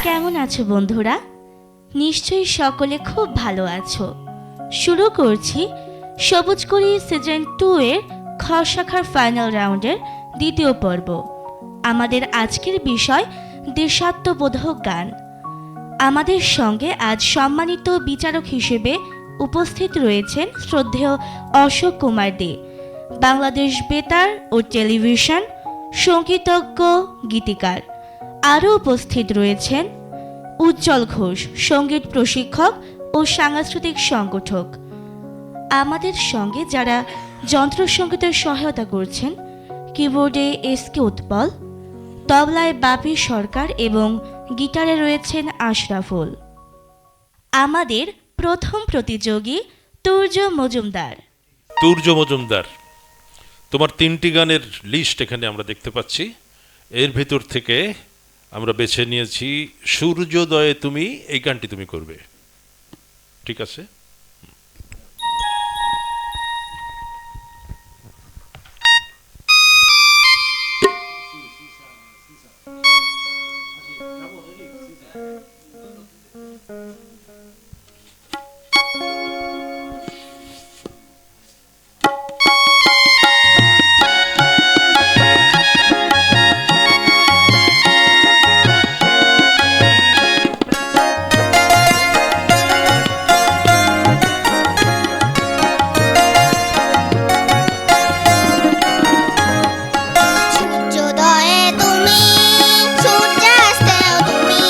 কেমন আছো বন্ধুরা? নিশ্চয়ই সকলে খুব ভালো আছো। শুরু করছি সবুজকড়ি সিজন 2 এর খ শাখার ফাইনাল রাউন্ডের দ্বিতীয় পর্ব। আমাদের আজকের বিষয় দেশাত্মবোধক গান। আমাদের সঙ্গে আজ সম্মানিত বিচারক হিসেবে উপস্থিত রয়েছেন শ্রদ্ধেয় অশোক কুমার দে, বাংলাদেশ বেতার ও টেলিভিশন সঙ্গীতজ্ঞ, গীতিকার। আরও উপস্থিত রয়েছেন উজ্জ্বল ঘোষ, সঙ্গীত প্রশিক্ষক ও সাংস্কৃতিক সংগঠক। আমাদের সঙ্গে যারা যন্ত্রসঙ্গীতের সহায়তা করছেন, কিবোর্ডে এসকে উৎপল, তবলায় বাপি সরকার এবং গিটারে রয়েছেন আশরাফুল। আমাদের প্রথম প্রতিযোগী তুর্য মজুমদার। তুর্য মজুমদার, তোমার 3টি গানের লিস্ট এখানে আমরা দেখতে পাচ্ছি। এর ভেতর থেকে আমরা বেছে নিয়েছি সূর্যোদয়ে তুমি, এই গানটি তুমি করবে, ঠিক আছে? সূর্যোদয়ে তুমি, সূর্যাস্তেও তুমি,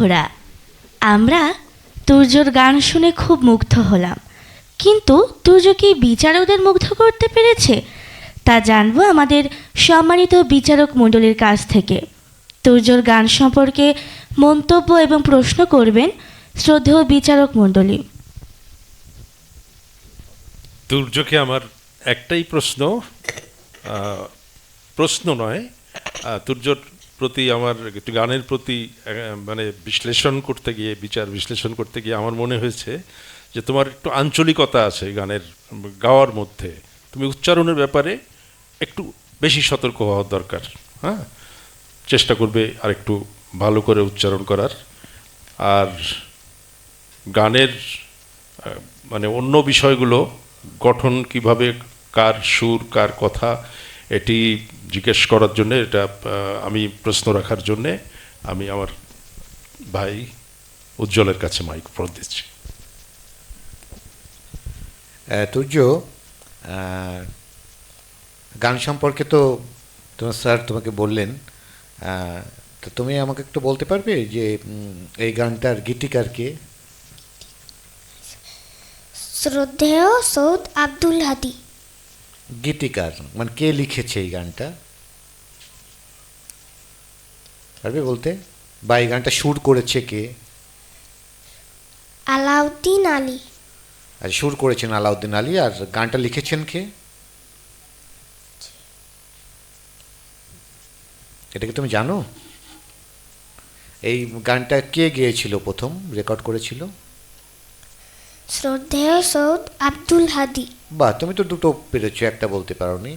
বন্ধুরা, আমরা তুর্যর গান শুনে খুব মুগ্ধ হলাম, কিন্তু তুর্য কি বিচারকদের মুগ্ধ করতে পেরেছে তা জানবো আমাদের সম্মানিত বিচারক মণ্ডলীর কাছ থেকে। তুর্যর গান সম্পর্কে মন্তব্য এবং প্রশ্ন করবেন শ্রদ্ধেয় বিচারক মণ্ডলী। তুর্যকে আমার একটাই প্রশ্ন, প্রশ্ন নয়, তুর্যর প্রতি আমার একটু গানের প্রতি মানে বিশ্লেষণ করতে গিয়ে, বিচার বিশ্লেষণ করতে গিয়ে আমার মনে হয়েছে যে তোমার একটু আঞ্চলিকতা আছে গানের গাওয়ার মধ্যে, তুমি উচ্চারণের ব্যাপারে একটু বেশি সতর্ক হওয়া দরকার। হ্যাঁ, চেষ্টা করবে আর একটু ভালো করে উচ্চারণ করার। আর গানের মানে অন্য বিষয়গুলো, গঠন কিভাবে, কার সুর কার কথা, এটি জিজ্ঞেস করার জন্যে, এটা আমি প্রশ্ন রাখার জন্যে আমি আমার ভাই উজ্জ্বলের কাছে মাইক্রোফোন দিচ্ছি। তুর্য, গান সম্পর্কে তো তোমার স্যার তোমাকে বললেন, তো তুমি আমাকে একটু বলতে পারবে যে এই গানটার গীতিকার কে? শ্রদ্ধেয় সৈয়দ আব্দুল হাদী। গীতিকার মানে কে লিখেছে এই গানটা, পারবে বলতে? বা এই গানটা সুর করেছে কে? আলাউদ্দিন আলী। আর সুর করেছেন আলাউদ্দিন আলী, আর গানটা লিখেছেন কে? এটা কি তুমি জানো? এই গানটা কে গেয়েছিল, প্রথম রেকর্ড করেছিল? শ্রদ্ধেয় সৈয়দ আব্দুল হাদী। বাহ, তুমি তো দুটো পেরেছো, একটা বলতে পারোনি।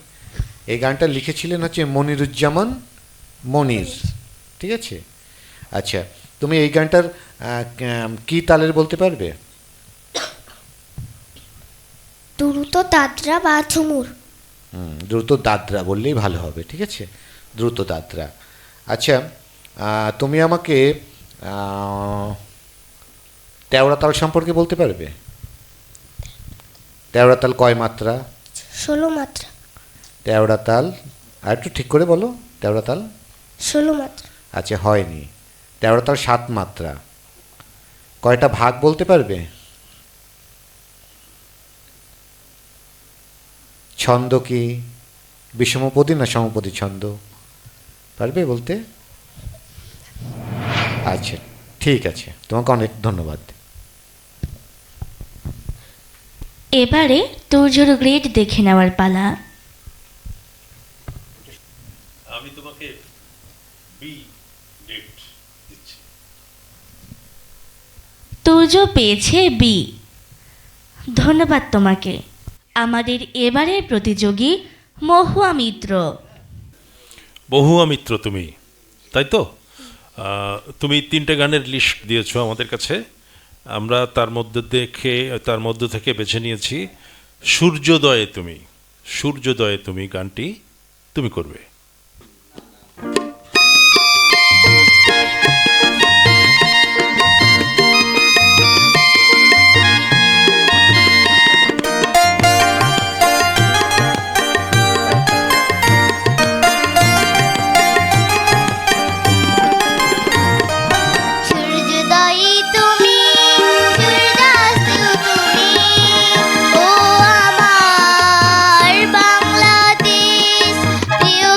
এই গানটা লিখেছিলেন হচ্ছে মনিরুজ্জামান মনির, ঠিক আছে? আচ্ছা, তুমি এই গানটার কি তালের বলতে পারবে? দ্রুত দাদরা বা ঝুমুর। দ্রুত দাদরা বললেই ভালো হবে, ঠিক আছে? দ্রুত দাদরা। আচ্ছা, তুমি আমাকে তেওড়া তাল সম্পর্কে বলতে পারবে? তেওড়া তাল কয় মাত্রা? 16 মাত্রা। তেওড়া তাল আর একটু ঠিক করে বলো। তেওড়া তাল 16 মাত্রা। আচ্ছা, হয়নি। তেওড়া তাল 7 মাত্রা। কয়টা ভাগ বলতে পারবে? ছন্দ কি বিষমপদী না সমপদী ছন্দ, পারবে বলতে? আচ্ছা, ঠিক আছে, তোমাকে অনেক ধন্যবাদ। এবারে তুর্যর গ্রেড দেখে নেওয়ার পালা। আমি তোমাকে বি গ্রেড দিচ্ছি। তুর্য পেয়েছে বি। ধন্যবাদ তোমাকে। আমাদের এবারের প্রতিযোগী মহুয়া মিত্র। বহুয়া মিত্র তুমি, তাই তো? তুমি 3টে গানের লিস্ট দিয়েছো আমাদের কাছে, আমরা তার মধ্য থেকে বেছে নিয়েছি সূর্যোদয়ে তুমি। সূর্যোদয়ে তুমি গানটি তুমি করবে। সূর্যোদয়ী তুমি, সূর্যাস্ত তুমি, ও আমার বাংলাদেশ, প্রিয়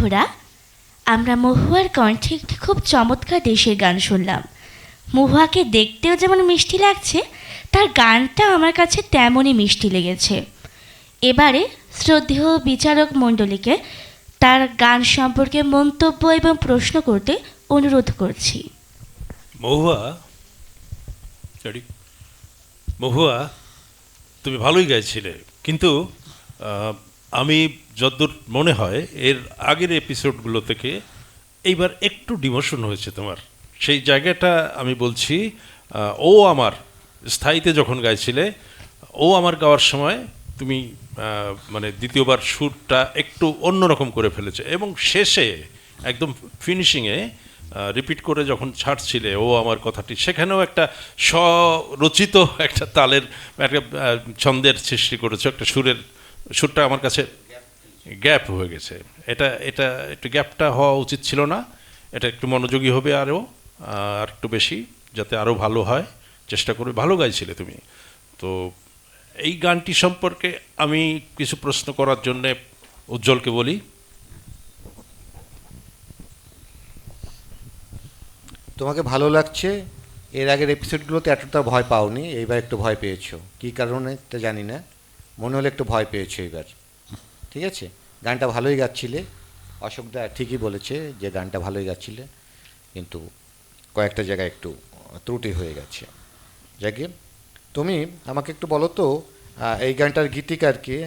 বন্ধুরা, আমরা মহুয়ার কণ্ঠে একটি খুব চমৎকার দেশের গান শুনলাম। মহুয়াকে দেখতেও যেমন মিষ্টি লাগছে, তার গানটাও আমার কাছে তেমনই মিষ্টি লেগেছে। এবারে শ্রদ্ধেয় বিচারক মণ্ডলীকে তার গান সম্পর্কে মন্তব্য এবং প্রশ্ন করতে অনুরোধ করছি। মহুয়া, ready? মহুয়া, তুমি ভালোই গাইছিলে, কিন্তু আমি যতদূর মনে হয় এর আগের এপিসোডগুলো থেকে এইবার একটু ডিমোশন হয়েছে তোমার। সেই জায়গাটা আমি বলছি, ও আমার স্থায়ীতে যখন গাইছিলে, ও আমার গাওয়ার সময় তুমি মানে দ্বিতীয়বার সুরটা একটু অন্যরকম করে ফেলেছে, এবং শেষে একদম ফিনিশিংয়ে রিপিট করে যখন ছাড়ছিলে ও আমার কথাটি, সেখানেও একটা স্বরচিত একটা তালের একটা ছন্দের সৃষ্টি করেছো, একটা সুরটা আমার কাছে গ্যাপ হয়ে গেছে। এটা এটা একটু গ্যাপটা হওয়া উচিত ছিল না। এটা একটু মনোযোগী হবে আরও, আর একটু বেশি, যাতে আরও ভালো হয়। চেষ্টা করে, ভালো গাইছিলে তুমি। তো এই গানটি সম্পর্কে আমি কিছু প্রশ্ন করার জন্যে উজ্জ্বলকে বলি। তোমাকে ভালো লাগছে, এর আগের এপিসোডগুলোতে এতটা ভয় পাওনি, এইবার একটু ভয় পেয়েছো। কী কারণে তা জানি না, মনে হলো একটু ভয় পেয়েছো এইবার। ঠিক আছে, গানটা ভালোই গাচ্ছিলে, অশোকদা ঠিকই বলেছে যে গানটা ভালোই গাচ্ছিলে, কিন্তু কয়েকটা জায়গায় একটু ত্রুটি হয়ে গেছে। যাকে তুমি আমাকে একটু বলো তো, এই গানটার গীতিকার কে?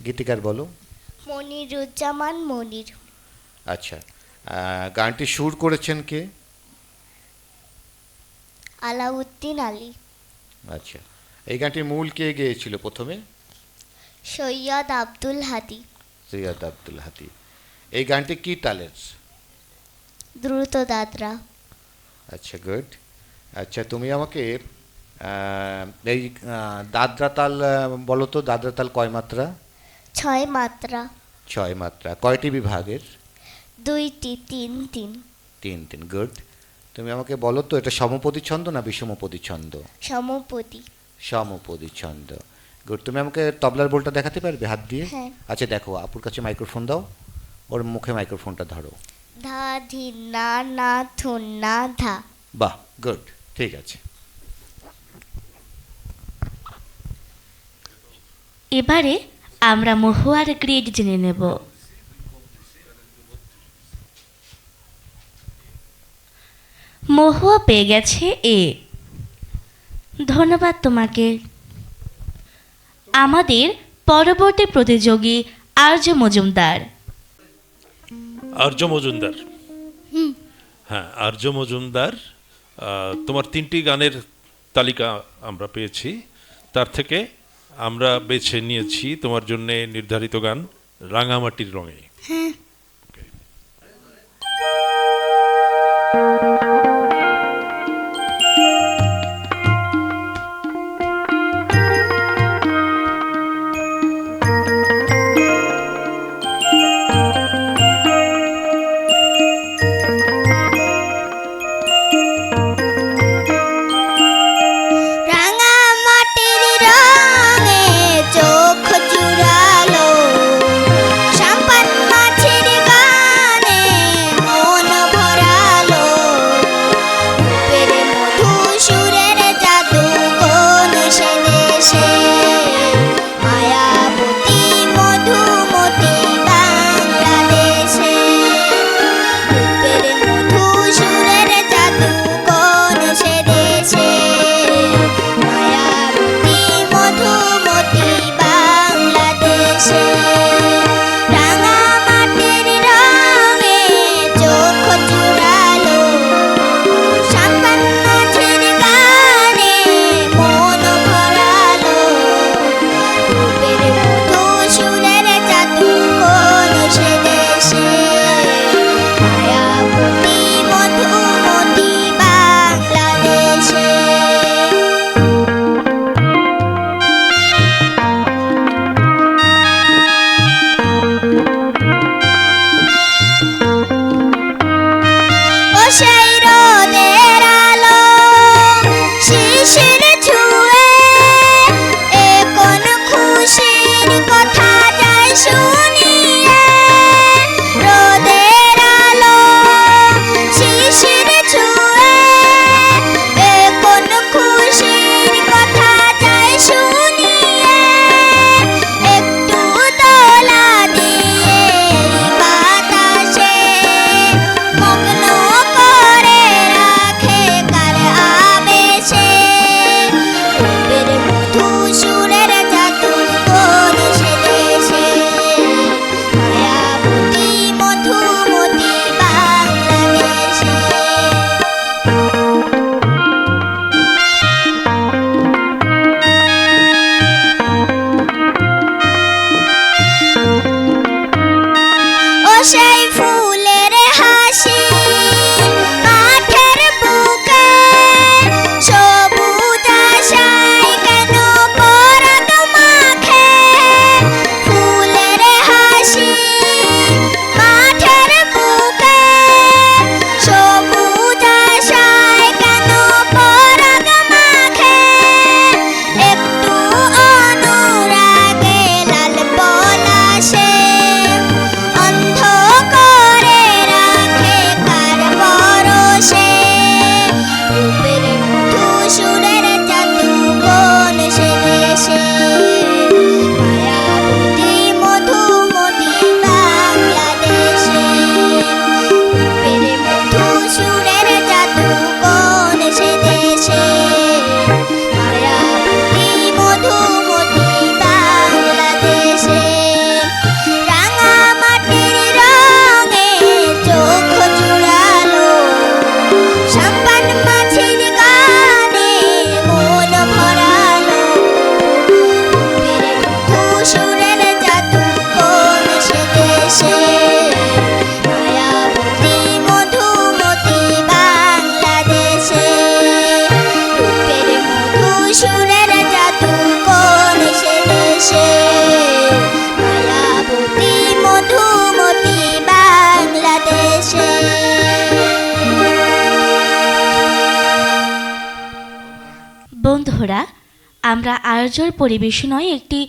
গীতিকার বলো। মনিরুজ্জামান মনির। আচ্ছা, গানটি সুর করেছেন কে? আলাউদ্দিন আলী। আচ্ছা, এই গানটির মূল কে গেয়েছিল প্রথমে? সৈয়দ আব্দুল হাদি। সৈয়দ আব্দুল হাদি। এই গানটি কি তালের? দ্রুত দাদরা। আচ্ছা, গুড। আচ্ছা, তুমি আমাকে এই দাদরা তাল বলো তো, দাদরা তাল কয় মাত্রা? 6 মাত্রা। 6 মাত্রা। কয়টি বিভাগের? 2টি, 3 3 গুড। তুমি আমাকে বলো তো, এটা সমপদী ছন্দ না বিষমপদী ছন্দ? সমপদী। সমপদী ছন্দ। গুড। তুমি আমাকে তবলার বোলটা দেখাতে পারবে হাত দিয়ে? হ্যাঁ। আচ্ছা, দেখো, আপুর কাছে মাইক্রোফোন দাও, ওর মুখে মাইক্রোফোনটা ধরো। ধা ধি না না থুন না ধা। বাহ, গুড, ঠিক আছে। এবারে আমরা মহুয়ার গ্রেড জেনে নেব। মহুয়া পেয়ে গেছে এ। ধন্যবাদ তোমাকে। আমাদের পরবর্তী প্রতিযোগী আর্য মজুমদার। আর্য মজুমদার, হ্যাঁ, আর্য মজুমদার, তোমার 3টি গানের তালিকা আমরা পেয়েছি, তার থেকে আমরা বেছে নিয়েছি তোমার জন্য নির্ধারিত গান রাঙামাটির রঙে। রাঙা মাটির রঙে চোখ জুড়ালো, সাম্পান মাছের আমরা আর্যর পরিবেশনায় একটি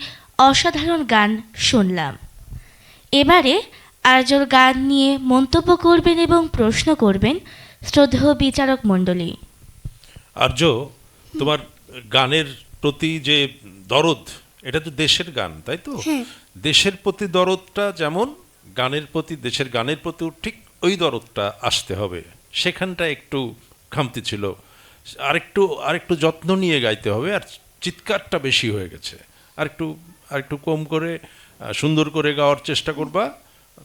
অসাধারণ গান শুনলাম। এবারে আর্যর গান নিয়ে মন্তব্য করবেন এবং প্রশ্ন করবেন শ্রদ্ধেয় বিচারক মণ্ডলী। আর্য, তোমার গানের প্রতি যে দরদ, এটা তো দেশের গান, তাই তো? দেশের প্রতি দরদটা যেমন, গানের প্রতি, দেশের গানের প্রতিও ঠিক ওই দরদটা আসতে হবে। সেখানটা একটু খামতি ছিল। আরেকটু যত্ন নিয়ে গাইতে হবে। আর চিৎকারটা বেশি হয়ে গেছে। আরেকটু কম করে সুন্দর করে গাওয়ার চেষ্টা করবা।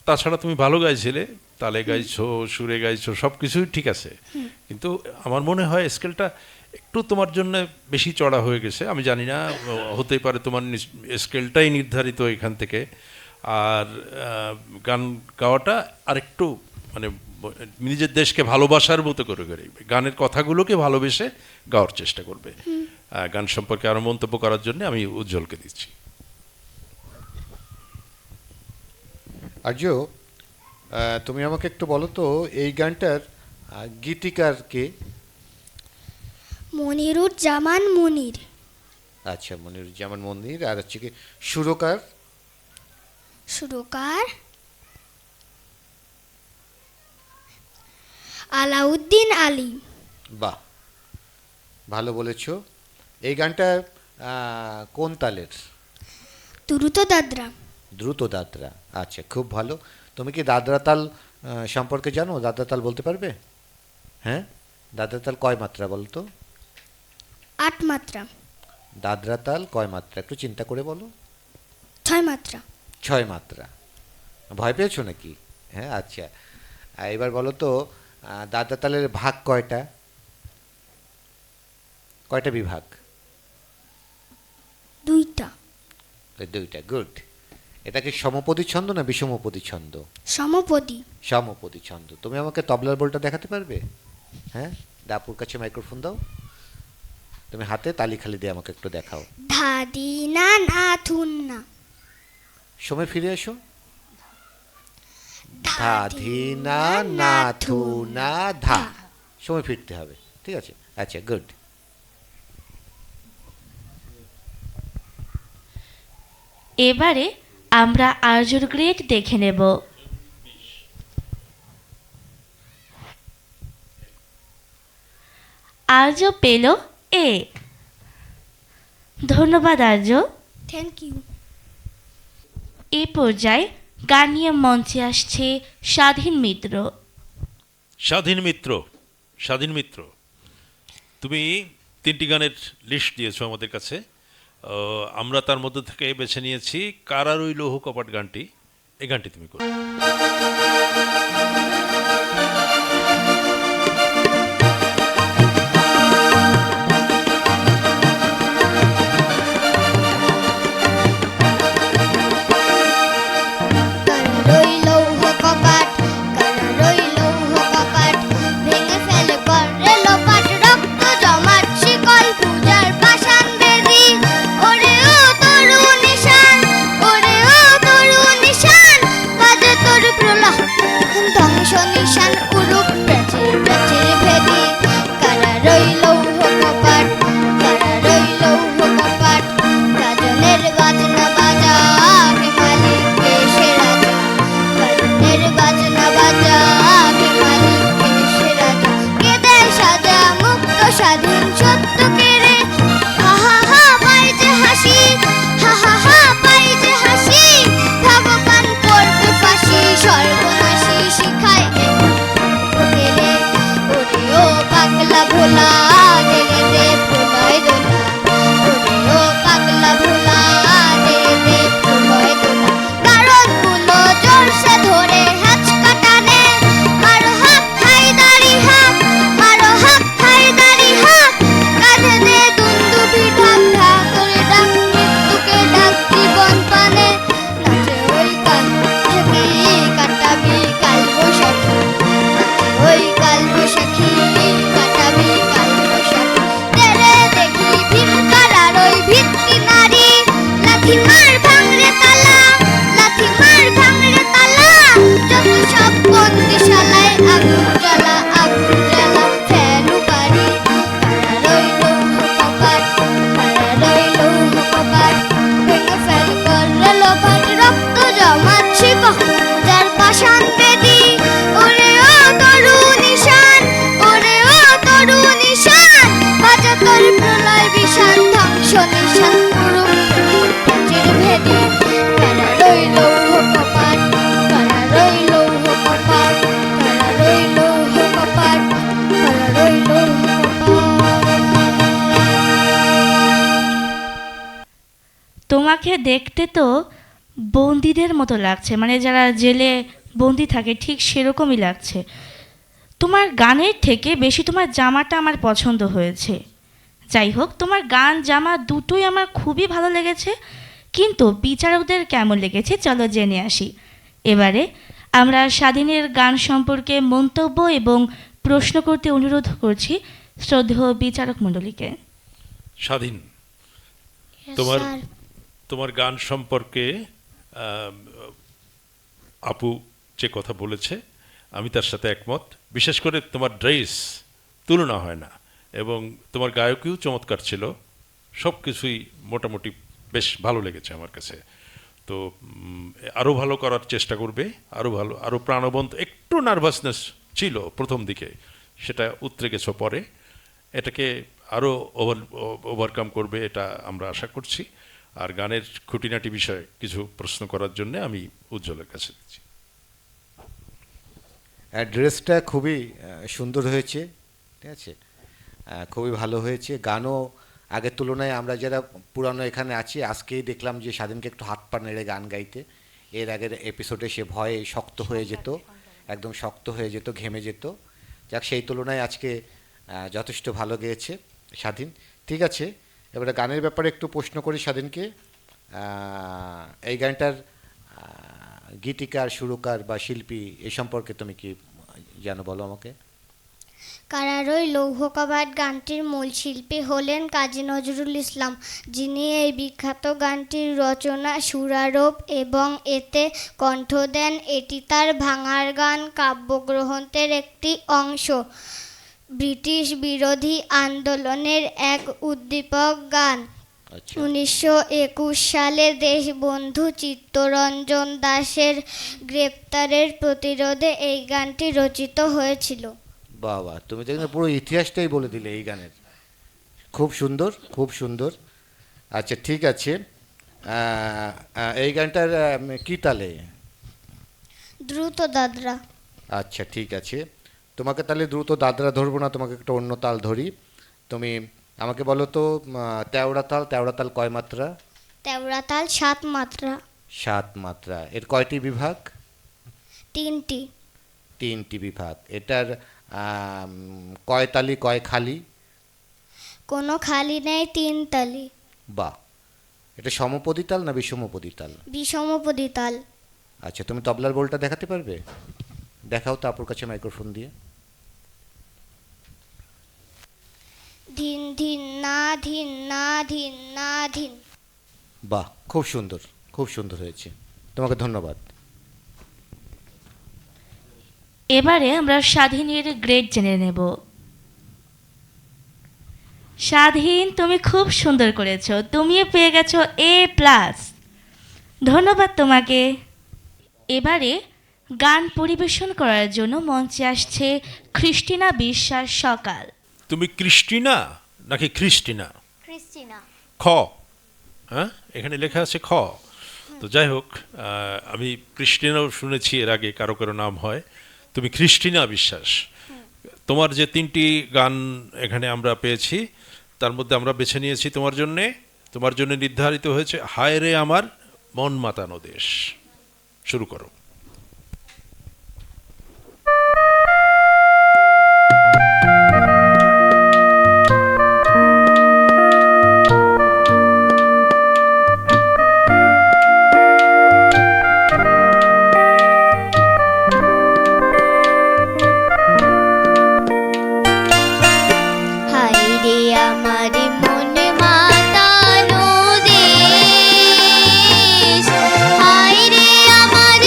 তাছাড়া তুমি ভালো গাইছিলে, তালে গাইছো, সুরে গাইছো, সব কিছুই ঠিক আছে, কিন্তু আমার মনে হয় স্কেলটা একটু তোমার জন্য বেশি চড়া হয়ে গেছে। আমি জানি না, হতেই পারে তোমার স্কেলটাই নির্ধারিত এখান থেকে। আর গান গাওয়াটা আরেকটু মানে নিজের দেশকে ভালোবাসার মতো করে গানের কথাগুলোকে ভালোবেসে গাওয়ার চেষ্টা করবে। গান সম্পর্কে আরো মন্তব্য করার জন্য আমি উজ্জ্বলকে দিচ্ছি। আর্য, তুমি আমাকে একটু বলো তো, এই গানটার গীতিকার কে? মনিরুজ্জামান মুনির। আচ্ছা, মনিরুজ্জামান মনির। আর হচ্ছে কি সুরকার? সুরকার আলাউদ্দিন আলী। বাহ, ভালো বলেছো। এই গানটা কোন তালের? দ্রুত দাদরা। দ্রুত দাদরা। আচ্ছা, খুব ভালো। তুমি কি দাদরা তাল সম্পর্কে জানো? দাদরা তাল বলতে পারবে? হ্যাঁ, দাদরা তাল কয় মাত্রা বলো তো? 8 মাত্রা। দাদরা তাল কয় মাত্রা একটু চিন্তা করে বলো। 6 মাত্রা। 6 মাত্রা। ভয় পেয়েছো নাকি? হ্যাঁ, আচ্ছা। এবার বলো তো, দাদরা তালের ভাগ কয়টা? কয়টা বিভাগ? 2টা। 2টা। গুড। এটা কি সমপদী ছন্দ না বিষমপদী ছন্দ? সমপদী। সমপদী ছন্দ। তুমি আমাকে তবলার বলটা দেখাতে পারবে? হ্যাঁ, দাপুর কাছে মাইক্রোফোন দাও। তুমি হাতে তালি খালি দিয়ে আমাকে একটু দেখাও। ধা দি না না থুন না। সময় ফিরে এসো। ধা ধি না না থু না ধা। সময় ফিরতে হবে, ঠিক আছে? আচ্ছা, গুড। এবারে আমরা আর্যর গ্রেড দেখে নেব। আর্য পেল এ। ধন্যবাদ আর্য। Thank you. এ পর্যায়ে গান নিয়ে মঞ্চে আসছে স্বাধীন মিত্র। স্বাধীন মিত্র, তুমি 3টি গানের লিস্ট দিয়েছো আমাদের কাছে। আমরা তার মধ্যে থেকে বেছে নিয়েছি কারার ওই লৌহ কপাট গানটি। এই গানটি তুমি করো। রইল সাত পুরুষ প্রাচীর ভেদে কারা রইল কপাট কারা রইল কপাট কারা রইল কপাট কারা রইল তোমাকে দেখতে তো বন্দিদের মতো লাগছে, মানে যারা জেলে বন্দি থাকে ঠিক সেরকমই লাগছে। তোমার গানের থেকে বেশি তোমার জামাটা আমার পছন্দ হয়েছে। যাই হোক, তোমার গান জামা দুটোই আমার খুবই ভালো লেগেছে, কিন্তু বিচারকদের কেমন লেগেছে চলো জেনে আসি। এবারে আমরা স্বাধীনের গান সম্পর্কে মন্তব্য এবং প্রশ্ন করতে অনুরোধ করছি শ্রদ্ধেয় বিচারক মণ্ডলীকে। স্বাধীন, তোমার তোমার গান সম্পর্কে আপু যে কথা বলেছে আমি তার সাথে একমত। বিশেষ করে তোমার ড্রেস তুলনা হয় না, এবং তোমার গায়কীও চমৎকার ছিল। সব কিছুই মোটামুটি বেশ ভালো লেগেছে আমার কাছে। তো আরও ভালো করার চেষ্টা করবে, আরও ভালো, আরও প্রাণবন্ত। একটু নার্ভাসনেস ছিল প্রথম দিকে, সেটা উতরে গেছো পরে। এটাকে আরও ওভারকাম করবে, এটা আমরা আশা করছি। আর গানের খুঁটিনাটি বিষয়ে কিছু প্রশ্ন করার জন্য আমি উজ্জ্বলের কাছে দিচ্ছি। ড্রেসটা খুবই সুন্দর হয়েছে, ঠিক আছে, খুবই ভালো হয়েছে। গানও আগের তুলনায় আমরা যারা পুরানো এখানে আছি আজকেই দেখলাম যে স্বাধীনকে একটু হাত পা নেড়ে গান গাইতে। এর আগের এপিসোডে সে ভয়ে শক্ত হয়ে যেত, একদম শক্ত হয়ে যেত, ঘেমে যেত। যাক, সেই তুলনায় আজকে যথেষ্ট ভালো গেয়েছে স্বাধীন। ঠিক আছে, এবারে গানের ব্যাপারে একটু প্রশ্ন করি স্বাধীনকে। এই গানটার গীতিকার, সুরকার বা শিল্পী এ সম্পর্কে তুমি কি জানো, বলো আমাকে। কারারই লৌহ কবাট গানটির মূল শিল্পী হলেন কাজী নজরুল ইসলাম, যিনি এই বিখ্যাত গানটির রচনা, সুরারোপ এবং এতে কণ্ঠ দেন। এটি তার ভাঙার গান কাব্যগ্রন্থের একটি অংশ। ব্রিটিশ বিরোধী আন্দোলনের এক উদ্দীপক গান। 1921 সালে দেশবন্ধু চিত্তরঞ্জন দাশের গ্রেপ্তারের প্রতিরোধে এই গানটি রচিত হয়েছিল। বাবা, তুমি তো পুরো ইতিহাসটাই বলে দিলে এই গানের। খুব সুন্দর, খুব সুন্দর। আচ্ছা, ঠিক আছে, এই গানটার কি তালে? দ্রুত দাদরা। আচ্ছা, ঠিক আছে, তোমাকে তাহলে দ্রুত দাদরা ধরবো না, তোমাকে একটা অন্য তাল ধরি। তুমি আমাকে বলো তো, তেওড়া তাল কয় মাত্রা? তেওড়া তাল 7 মাত্রা। 7 মাত্রা। এর কয়টি বিভাগ? 3টি। 3টি বিভাগ। এটার কয় তালি, কয় খালি? কোনো খালি নেই, 3 তালি। বাহ, এটা সমপদী তাল না বিষমপদী তাল? বিষমপদী তাল। আচ্ছা, তুমি তবলার বোলটা দেখাতে পারবে? দেখাও তো আপুর কাছে মাইক্রোফোন দিয়ে। ধিন ধিন না ধিন না ধিন না ধিন। বাহ, খুব সুন্দর, খুব সুন্দর হয়েছে, তোমাকে ধন্যবাদ। এবারে আমরা স্বাধীনের গ্রেড জেনে নেব। স্বাধীন, তুমি খুব সুন্দর করেছো, তুমিও পেয়ে গেছো A+। ধন্যবাদ তোমাকে। এবারে গান পরিবেশন করার জন্য মঞ্চে আসছে ক্রিস্টিনা বিশ্বাস সকাল। তুমি ক্রিস্টিনা নাকি খ্রিস্টিনা? ক্রিস্টিনা। খ, হ্যাঁ, এখানে লেখা আছে খ। তো যাই হোক, আমি ক্রিস্টিনাও শুনেছি এর আগে কারো কারো নাম হয়। তুমি ক্রিস্টিনা বিশ্বাস। তোমার যে 3টি গান এখানে আমরা পেয়েছি তার মধ্যে আমরা বেছে নিয়েছি তোমার জন্য নির্ধারিত হয়েছে হায় রে আমার মন মাতানো দেশ। শুরু করো। হায় রে আমার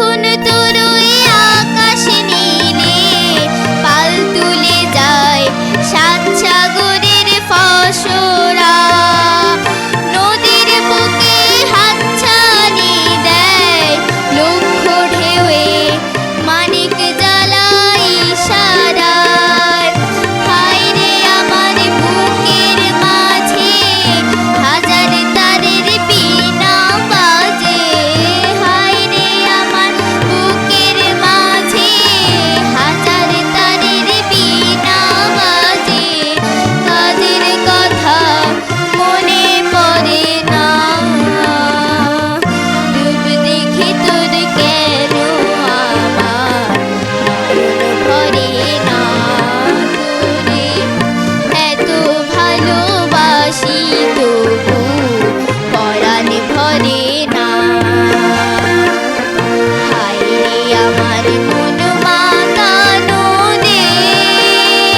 যখন তুরুই আকাশ নীলে পাল তুলে যায় সাত সাগরের ফসরা, নদীর বুকে হাতছানি দেয় লক্ষ ঢেউয়ে মানিক জ্বালাই ইশারায়। হায় রে আমার বুকের মাঝে হাজার তারের বীণা বাজে, হায় রে আমার বুকের মাঝে হাজার তারের বীণা বাজে। কাজের কথা মনে পড়ে না, ডুব দেখি তোর কেন আমার নয়ন ভরে না। তোরে এত ভালোবাসি তবু পরাণ ভরে না। হায় রে আমার মন মাতানো দেশ,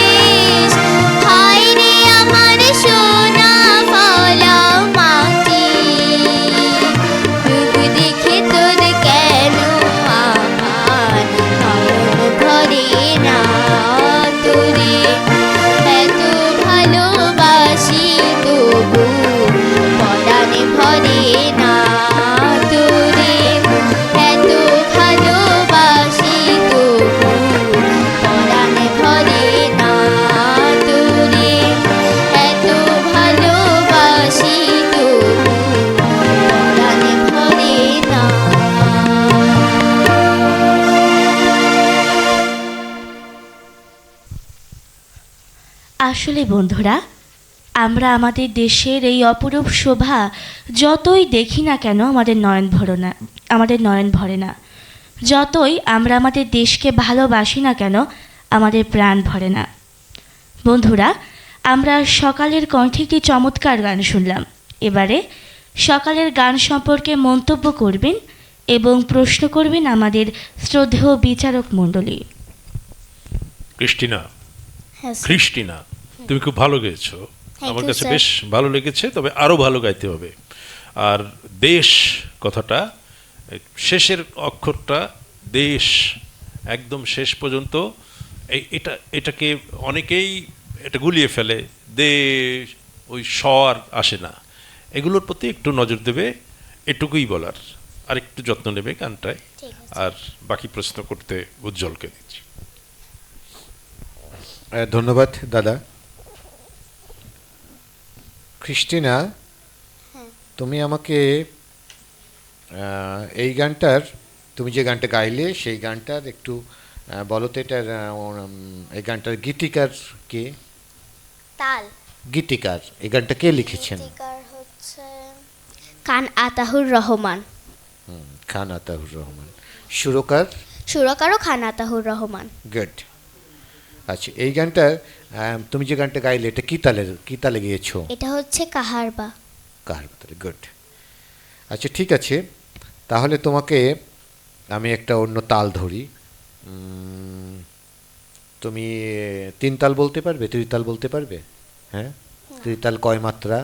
হায় রে আমার সোনা ফলা মাটি। ডুব দেখে তোর কেন আমার নয়ন ভরে না। তোরে এত ভালোবাসি তবু পরাণ ভরে না। তোরে এত ভালোবাসি তবু পরাণ ভরে না। তোরে এত ভালোবাসি তবু পরাণ ভরে না। আসলে বন্ধুরা, আমরা আমাদের দেশের এই অপরূপ শোভা যতই দেখি না কেন আমাদের নয়ন ভরে না। যতই আমরা আমাদের দেশকে ভালোবাসি না কেন আমাদের প্রাণ ভরে না। বন্ধুরা, আমরা সকালের কণ্ঠে একটি চমৎকার গান শুনলাম। এবারে সকালের গান সম্পর্কে মন্তব্য করবেন এবং প্রশ্ন করবেন আমাদের শ্রদ্ধেয় বিচারক মণ্ডলী। ক্রিস্টিনা, হ্যাঁ স্যার। ক্রিস্টিনা, তুমি খুব ভালো গেয়েছো। Thank আমার you, কাছে sir. বেশ ভালো লেগেছে, তবে আরো ভালো গাইতে হবে। আর দেশ কথাটা, শেষের অক্ষরটা দেশ, একদম শেষ পর্যন্ত এটাকে অনেকেই এটা গুলিয়ে ফেলে, দেশ, ওই স্বর আসে না। এগুলোর প্রতি একটু নজর দেবে, এটুকুই বলার। আর একটু যত্ন নেবে গানটায়। ঠিক আছে। আর বাকি প্রশ্ন করতে উজ্জ্বলকে দিচ্ছি। ধন্যবাদ দাদা। ক্রিস্টিনা, তুমি আমাকে এই গানটার, তুমি যে গানটা গাইলে সেই গানটার একটু বলো তো, এটার এই গানটার গীতিকার কে? তাল গীতিকার, এই গানটা কে লিখেছেন? গীতিকার হচ্ছে খান আতাহুর রহমান। খান আতাউর রহমান। সুরকার? সুরকারও খান আতাহুর রহমান। গুড। আচ্ছা, এই গানটা তুমি যে গানটা গাইলে এটা কি তালে গিয়েছো? এটা হচ্ছে কাহারবা। কাহারবাতালে। গুড। আচ্ছা ঠিক আছে, তাহলে তোমাকে আমি একটা অন্য তাল ধরি। তুমি তিন তাল বলতে পারবে? ত্রিতাল বলতে পারবে? হ্যাঁ, ত্রিতাল কয় মাত্রা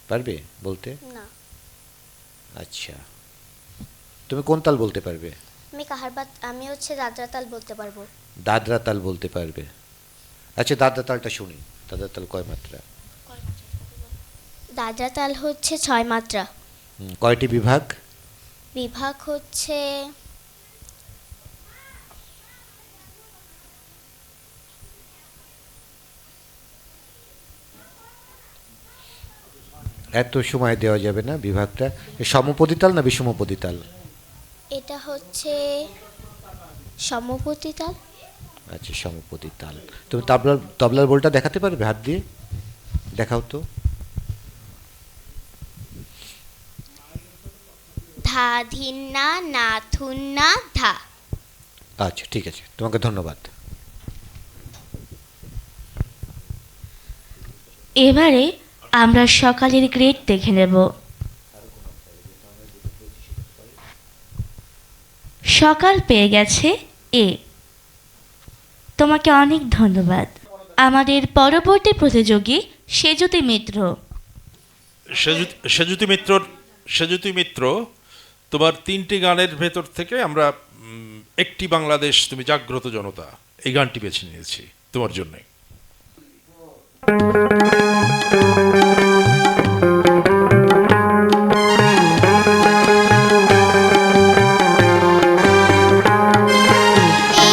পারবে বলতে? না, আচ্ছা, তুমি কোন তাল বলতে পারবে? আমি হচ্ছে দাদরা তাল বলতে পারবো। দাদরা তাল বলতে পারবে? আচ্ছা, দাদরা তালটা শুনি। দাদরা তাল কয় মাত্রা? দাদরা তাল হচ্ছে 6 মাত্রা। কয়টি বিভাগ? বিভাগ হচ্ছে এত সময় দেওয়া যাবে না বিভাগটা। সমপদী তাল না বিষমপদী তাল? এটা হচ্ছে সমপতি তাল। আচ্ছা, সমপদী তাল। তুমি তবলার বোলটা দেখাতে পারবে হাত দিয়ে? দেখাও তো। ধা ধিন্না না থুন্না ধা। আচ্ছা ঠিক আছে, তোমাকে ধন্যবাদ। এবারে আমরা সকালের গ্রেড দেখে নেব। সকাল পেয়ে গেছে এ। তোমাকে অনেক ধন্যবাদ। আমাদের পরবর্তী প্রতিযোগী সেজুতি মিত্র। সেজুতি মিত্র, তোমার তিনটি গানের ভেতর থেকে আমরা একটি বাংলাদেশ তুমি জাগ্রত জনতা এই গানটি বেছে নিয়েছি তোমার জন্যে।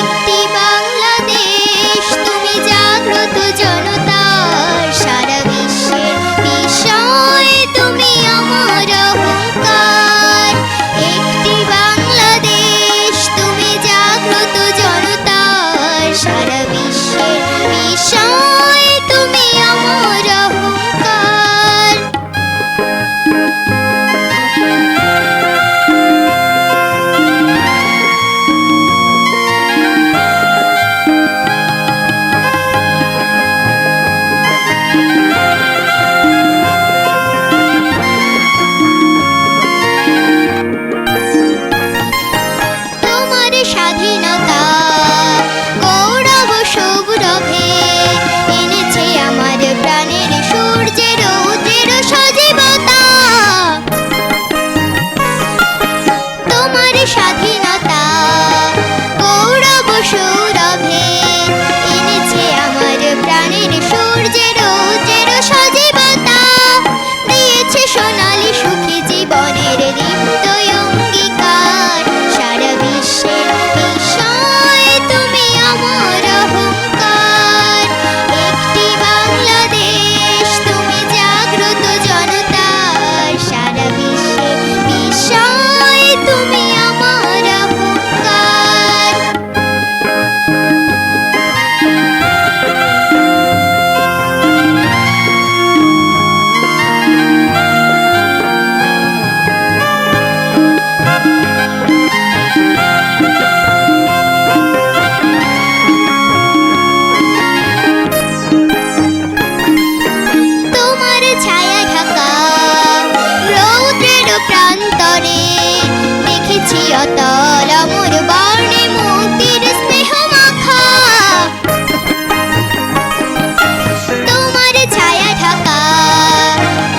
একটি বাংলাদেশ তুমি জাগ্রত জনতার, সারা বিশ্বের বিষয় তুমি আমার অহংকার। একটি বাংলাদেশ তুমি জাগ্রত জনতার, সারা বিশ্বের বিষয় তুমি আমার অহংকার। তোমার স্বাধীনতা গৌরব সৌরভে এনেছে আমার প্রাণের সূর্যের রৌদ্রের সজীবতা। তোমার স্বাধীনতা গৌরব সৌরভে এনেছে আমার প্রাণের সূর্যের রৌদ্রের সজীবতা। দিয়েছে সোনালি সুখী জীবনের দীপ্ত অঙ্গীকার, সারা বিশ্বের বিষয় তুমি আমার অহংকার। একটি বাংলাদেশ তুমি জাগ্রত জনতার, সারা বিশ্বের বিষয় তুমি আমার অহংকার। তোমার ছায়া ঢাকা রৌদ্রের প্রান্তরে দেখেছি অতল অমর বর্ণে মুক্তির স্নেহ মাখা। তোমার ছায়া ঢাকা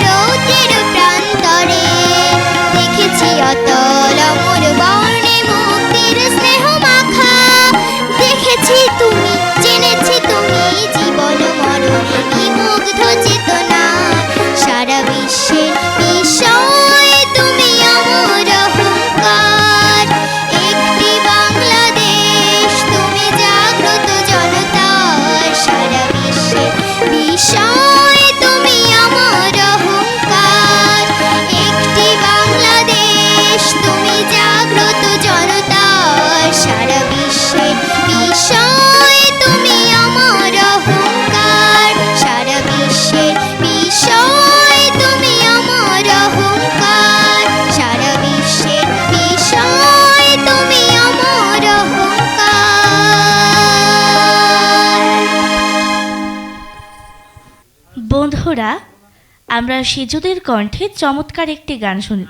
রৌদ্রের প্রান্তরে দেখেছি অতল অমর বর্ণে মুক্তির স্নেহ মাখা। দেখেছি তুমি, জেনেছি তুমি জীবন মরণে মুগ্ধ চেতনা, সারা বিশ্বের বিষয় তুমি আমার অহংকার। একটি বাংলাদেশ তুমি জাগ্রত জনতার, সারা বিশ্বের বিষয় তুমি আমার অহংকার। একটি বাংলাদেশ তুমি জাগ্রত জনতার, সারা বিশ্বের বিষয় তুমি আমার অহংকার। সারা বিশ্বের বিষয় তুমি আমার অহংকার। সারা বিশ্বের বিষয় তুমি আমার অহংকার। বন্ধুরা, আমরা সেজুদের কণ্ঠে চমৎকার একটি গান শুনি।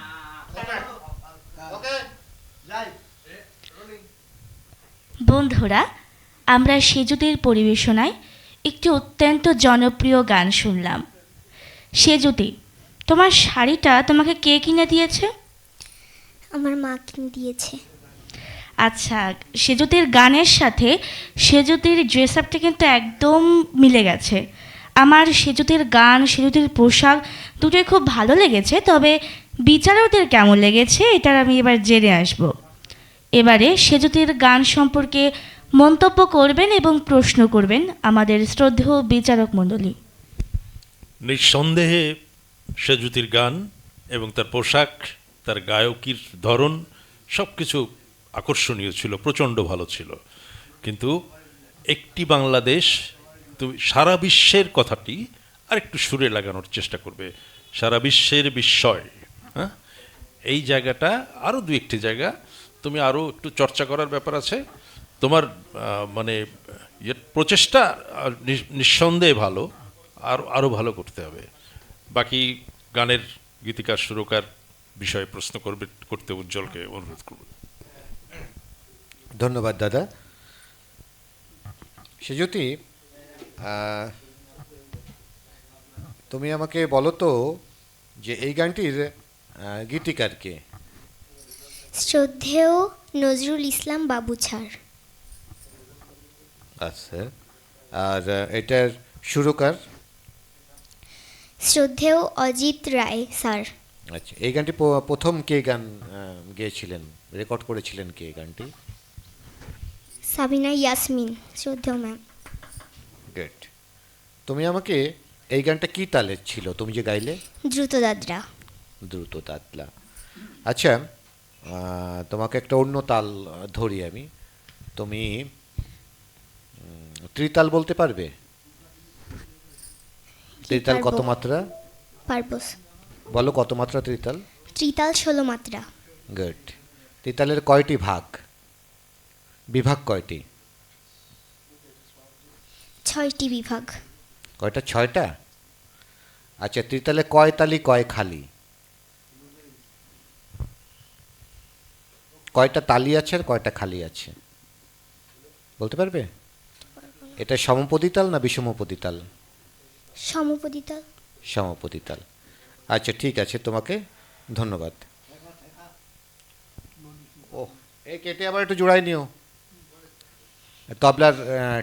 বন্ধুরা, আমরা সেজুদের পরিবেশনায় একটি অত্যন্ত জনপ্রিয় গান শুনলাম। সেজুদি, তোমার শাড়িটা তোমাকে কে কিনে দিয়েছে? আমার মা কিনে দিয়েছে। আচ্ছা, সেজুদির গানের সাথে সেজুদির ড্রেস আপটা কিন্তু একদম মিলে গেছে। আমার সেজুদির গান, সেজুদির পোশাক দুটোই খুব ভালো লেগেছে, তবে বিচারকদের কেমন লেগেছে এটার আমি এবার জেনে আসব। এবারে সেজুদির গান সম্পর্কে মন্তব্য করবেন এবং প্রশ্ন করবেন আমাদের শ্রদ্ধেয় বিচারক মণ্ডলী। নিঃসন্দেহে সেজুতির গান এবং তার পোশাক, তার গায়কির ধরন সব কিছু আকর্ষণীয় ছিল, প্রচণ্ড ভালো ছিল। কিন্তু একটি বাংলাদেশ, তুমি সারা বিশ্বের কথাটি আর একটু সুরে লাগানোর চেষ্টা করবে। সারা বিশ্বের বিস্ময়, হ্যাঁ, এই জায়গাটা আরও দু একটি জায়গা তুমি আরও একটু চর্চা করার ব্যাপার আছে। তোমার মানে প্রচেষ্টা নিঃসন্দেহে ভালো, আরও ভালো করতে হবে। বাকি গানের গীতিকার সুরকার বিষয়ে প্রশ্ন করতে উজ্জ্বলকে অনুরোধ করব। ধন্যবাদ দাদা। সেজুতি, তুমি আমাকে বলো তো যে এই গানটির গীতিকার কে? শ্রদ্ধেয় নজরুল ইসলাম বাবুছার। আচ্ছা, আর এটার সুরকার? শ্রদ্ধেয় অজিত রায় স্যার। আচ্ছা, এই গানটি প্রথম কে গান গেয়েছিলেন, রেকর্ড করেছিলেন কে এই গানটি? সাবিনা ইয়াসমিন শ্রদ্ধেয় ম্যাম। গুড। তুমি আমাকে এই গানটা কি তালে ছিল তুমি যে গাইলে? দ্রুত দাদরা। দ্রুত তাতলা। আচ্ছা, তোমাকে একটা অন্য তাল ধরি আমি। তুমি ত্রিতাল বলতে পারবে? ত্রিতাল কত পারবো। মাত্রা? পারবো। বলো কত মাত্রা ত্রিতাল? ত্রিতাল 16 মাত্রা। গুড। ত্রিতালের কয়টি ভাগ, বিভাগ কয়টি? 6টি বিভাগ। কয়টা? 6টা। আচ্ছা, ত্রিতালে কয় তালি কয় খালি? কয়টা তালি আছে আর কয়টা খালি আছে বলতে পারবে? এটা সমপদী তাল না বিষমপদী তাল? সমপদী তাল। সমপদী তাল। আচ্ছা, ঠিক আছে, তোমাকে ধন্যবাদ। ও, এই কেটে আবার একটু জোড়াই নিও। তবলার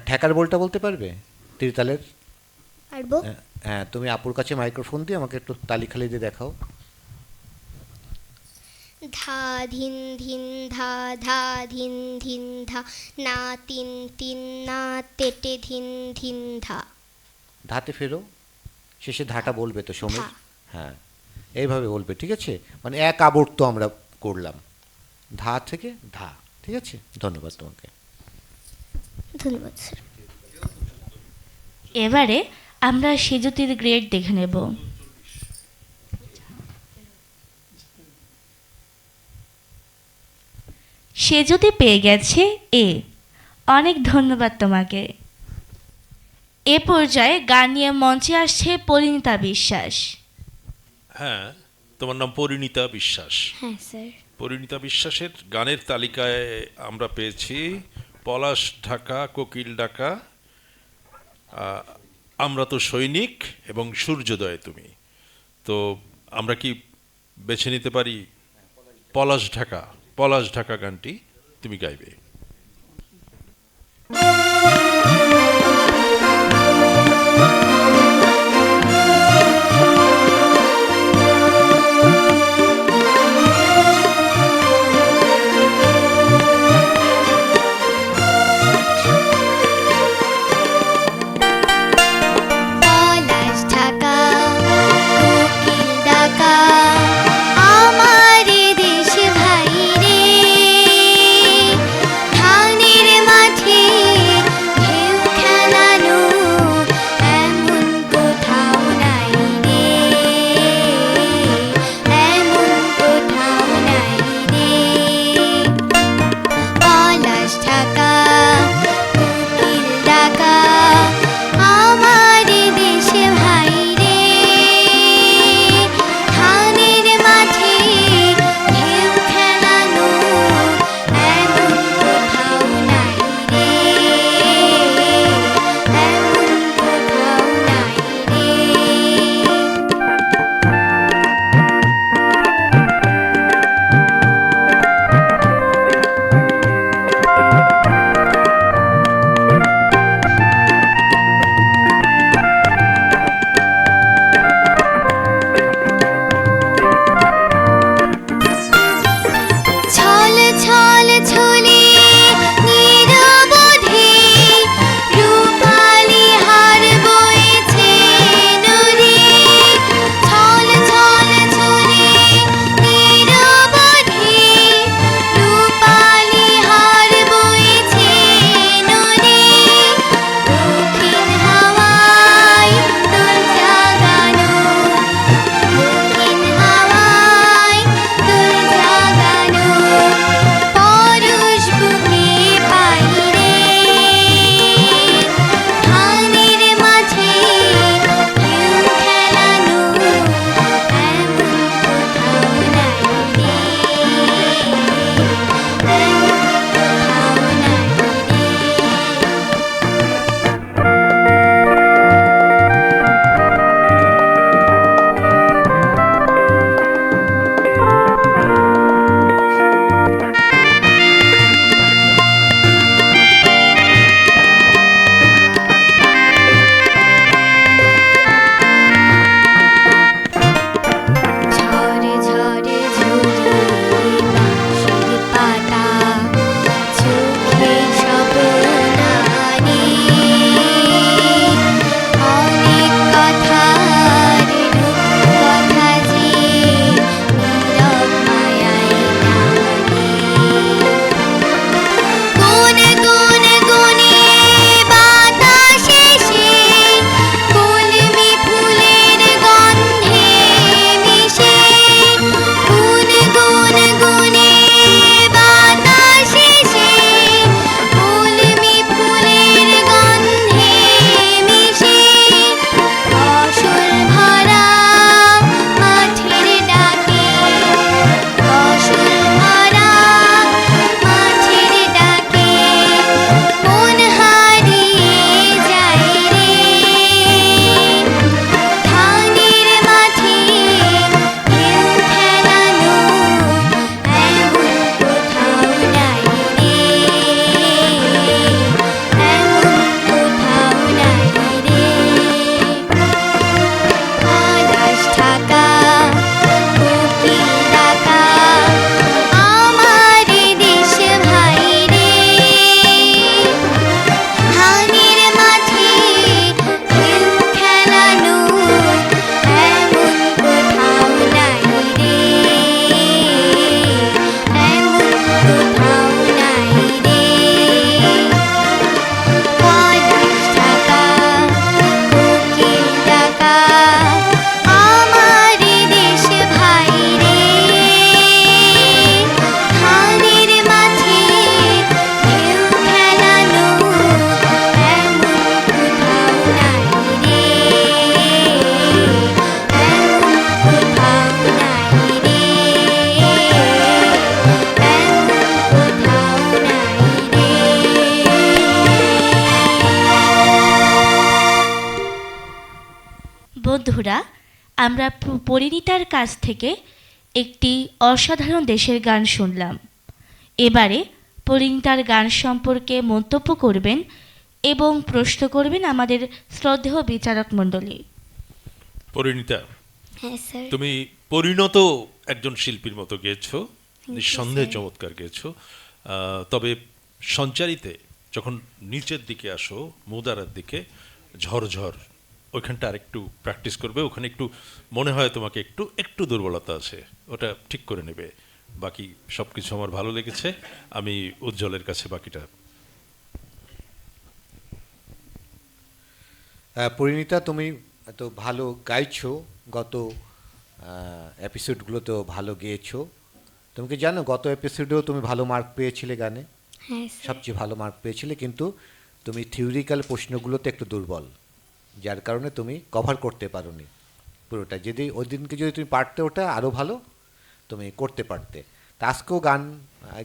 ঠেকার বলটা বলতে পারবে ত্রিতালের? পারবো। হ্যাঁ, তুমি আপুর কাছে মাইক্রোফোন দিয়ে আমাকে একটু তালি খালি দিয়ে দেখাও। ধা ধিন ধিন ধা ধা ধিন ধিন ধা না তিন তিন না তেটে ধিন ধিন ধা। ধাতে ফেরো, শেষে ধাটা বলবে তো সমীর। ধা। হ্যাঁ, এইভাবে বলবে, ঠিক আছে? মানে এক আবর্ত আমরা করলাম, ধা থেকে ধা। ঠিক আছে, ধন্যবাদ তোমাকে। ধন্যবাদ স্যার। এবারে আমরা সেজুতির গ্রেড দেখে নেব। সেজুতি পেয়ে গেছে এ। অনেক ধন্যবাদ তোমাকে। এ পর্যায়ে গান নিয়ে মঞ্চে আসছে পরিণীতা বিশ্বাস। হ্যাঁ, তোমার নাম পরিণীতা বিশ্বাস। হ্যাঁ স্যার। পরিণীতা বিশ্বাসের গানের তালিকায় আমরা পেয়েছি পলাশ ঢাকা, কোকিল ডাকা, আমরা তো সৈনিক এবং সূর্যোদয় তুমি। তো আমরা কি বেছে নিতে পারি পলাশ ঢাকা? পলাশ ঢাকা গানটি তুমি গাইবে। পলাশ ঢাকা কোকিল ডাকা আমার দেশ ভাই রে, বন্ধুরা, আমরা পরিণীতার কাছ থেকে একটি অসাধারণ দেশের গান শুনলাম। এবারে পরিণীতার গান সম্পর্কে মন্তব্য করবেন এবং প্রশ্ন করবেন আমাদের শ্রদ্ধেয় বিচারক মণ্ডলী। পরিণীতা, হ্যাঁ স্যার। তুমি পরিণত একজন শিল্পীর মতো গেয়েছো, নিঃসন্দেহে sir. চমৎকার গেয়েছো। তবে সঞ্চারিতে যখন নিচের দিকে আসো, মুদারার দিকে, ঝরঝর, ওইখানটা আরেকটু প্র্যাকটিস করবে। ওখানে একটু মনে হয় তোমাকে একটু একটু দুর্বলতা আছে, ওটা ঠিক করে নেবে। বাকি সব কিছু আমার ভালো লেগেছে। আমি উজ্জ্বলের কাছে বাকিটা। পরিণীতা, তুমি তো ভালো গাইছো, গত এপিসোডগুলোতেও ভালো গেয়েছো। তুমি কি জানো গত এপিসোডেও তুমি ভালো মার্ক পেয়েছিলে গানে, হ্যাঁ স্যার। সবচেয়ে ভালো মার্ক পেয়েছিলে, কিন্তু তুমি থিওরিক্যাল প্রশ্নগুলোতে একটু দুর্বল, যার কারণে তুমি কভার করতে পারোনি পুরোটা। যদি ওই দিনকে যদি তুমি পারতে, ওটা আরও ভালো তুমি করতে পারতে। তা আজকেও গান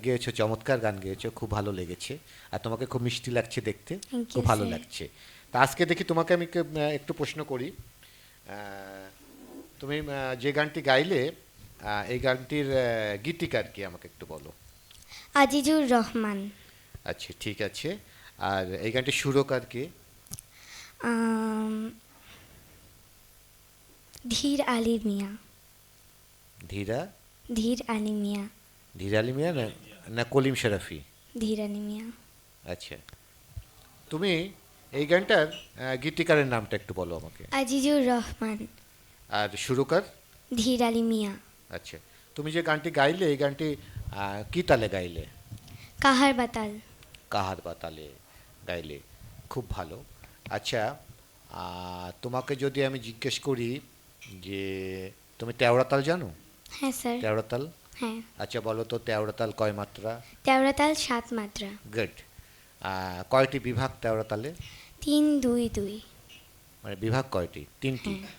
গেয়েছো, চমৎকার গান গেয়েছো, খুব ভালো লেগেছে। আর তোমাকে খুব মিষ্টি লাগছে দেখতে, Thank you, খুব ভালো sir. লাগছে। তা আজকে দেখি তোমাকে আমি একটু প্রশ্ন করি। তুমি যে গানটি গাইলে, এই গানটির গীতিকার কি আমাকে একটু বলো। আজিজুর রহমান। আচ্ছা, ঠিক আছে। আর এই গানটির সুরকার কে? ধীর আলী মিয়া। ধীরা ধীর আলী মিয়া। ধীর আলী মিয়া না, না কলিম শরাফি? ধীর আলী মিয়া। আচ্ছা, তুমি এই গানটার গীতিকারের নামটা একটু বলো আমাকে। আজিজুর রহমান। আর সুরকার? ধীর আলী মিয়া। আচ্ছা, তুমি যে গানটি গাইলে, এই গানটি কি তালে গাইলে? কাহার বাতাল। কাহার বা তালে গাইলে, খুব ভালো। আচ্ছা, তোমাকে যদি আমি জিজ্ঞেস করি যে তুমি তেওড়াতাল জানো? হ্যাঁ স্যার। তেওড়াতাল, হ্যাঁ। আচ্ছা বলো তো তেওড়াতাল কয় মাত্রা? তেওড়াতাল 7 মাত্রা। গুড। কয়টি বিভাগ তেওড়াতালে? 3 2 2। মানে বিভাগ কয়টি? তিনটি। হ্যাঁ।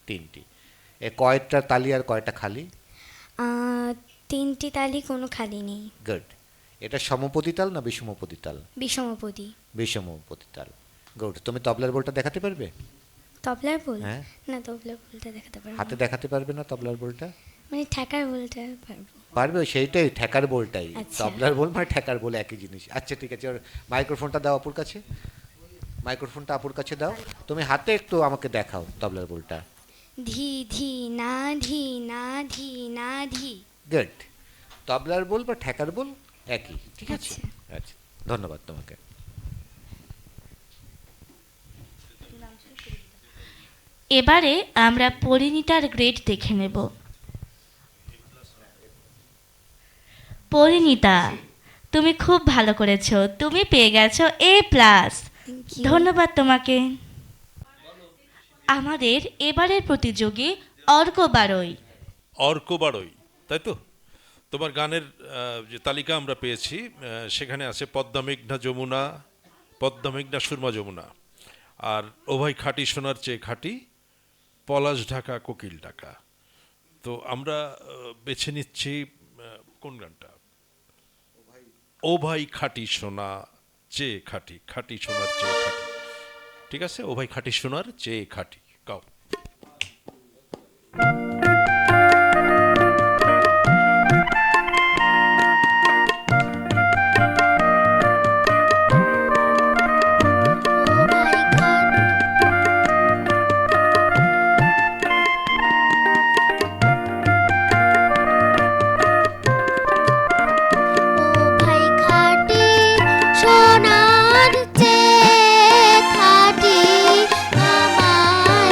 তিনটি। এ কয়টা তালি আর কয়টা খালি? 3টি তালি, কোনো খালি নেই। গুড। এটা সমপদী তাল না বিষমপদী তাল? বিষমপদী। বিষমপদী তাল। গুড। তুমি তবলার বোলটা দেখাতে পারবে? তবলার বোল? হ্যাঁ। না, তবলার বোলটা দেখাতে পারবো হাতে না। দেখাতে পারবে না তবলার বোলটা? মানে ঠেকার বোলটা পারবো। পারবে, সেইটাই ঠেকার বোলটাই। আচ্ছা। তবলার বোল মানে ঠেকার বোল একই জিনিস। আচ্ছা, ঠিক আছে। ওর মাইক্রোফোনটা দাও আপুর কাছে, মাইক্রোফোনটা আপুর কাছে দাও। তুমি হাতে একটু আমাকে দেখাও তবলার বোলটা। ধি ধি না ধি না ধি না ধি। গুড। তবলার বোল বা ঠেকার বোল একই, ঠিক আছে। আচ্ছা। আচ্ছা, ধন্যবাদ তোমাকে। এবারে আমরা পরিণীতার গ্রেড দেখে নেব। পরিণীতা, তুমি খুব ভালো করেছো, তুমি পেয়ে গেছো A+। Thank you. ধন্যবাদ তোমাকে। আমাদের এবারের প্রতিযোগী অর্ক বারই। অর্ক বাড়ই, তাই তো? তোমার গানের যে তালিকা আমরা পেয়েছি, সেখানে আছে পদ্মা মেঘনা যমুনা, পদ্মা মেঘনা সুরমা যমুনা, আর ও ভাই খাঁটি সোনার চেয়ে খাঁটি, পলাশ ঢাকা কোকিল ডাকা। তো আমরা বেছে নিচ্ছি কোন গানটা? ও ভাই খাঁটি সোনা চেয়ে খাঁটি, খাঁটি সোনার চেয়ে খাঁটি। ঠিক আছে, ও ভাই খাঁটি সোনার চেয়ে খাঁটি গাও। ও ভাই খাট। ও ভাই খাটি সোনার চেয়ে খাটি, আমার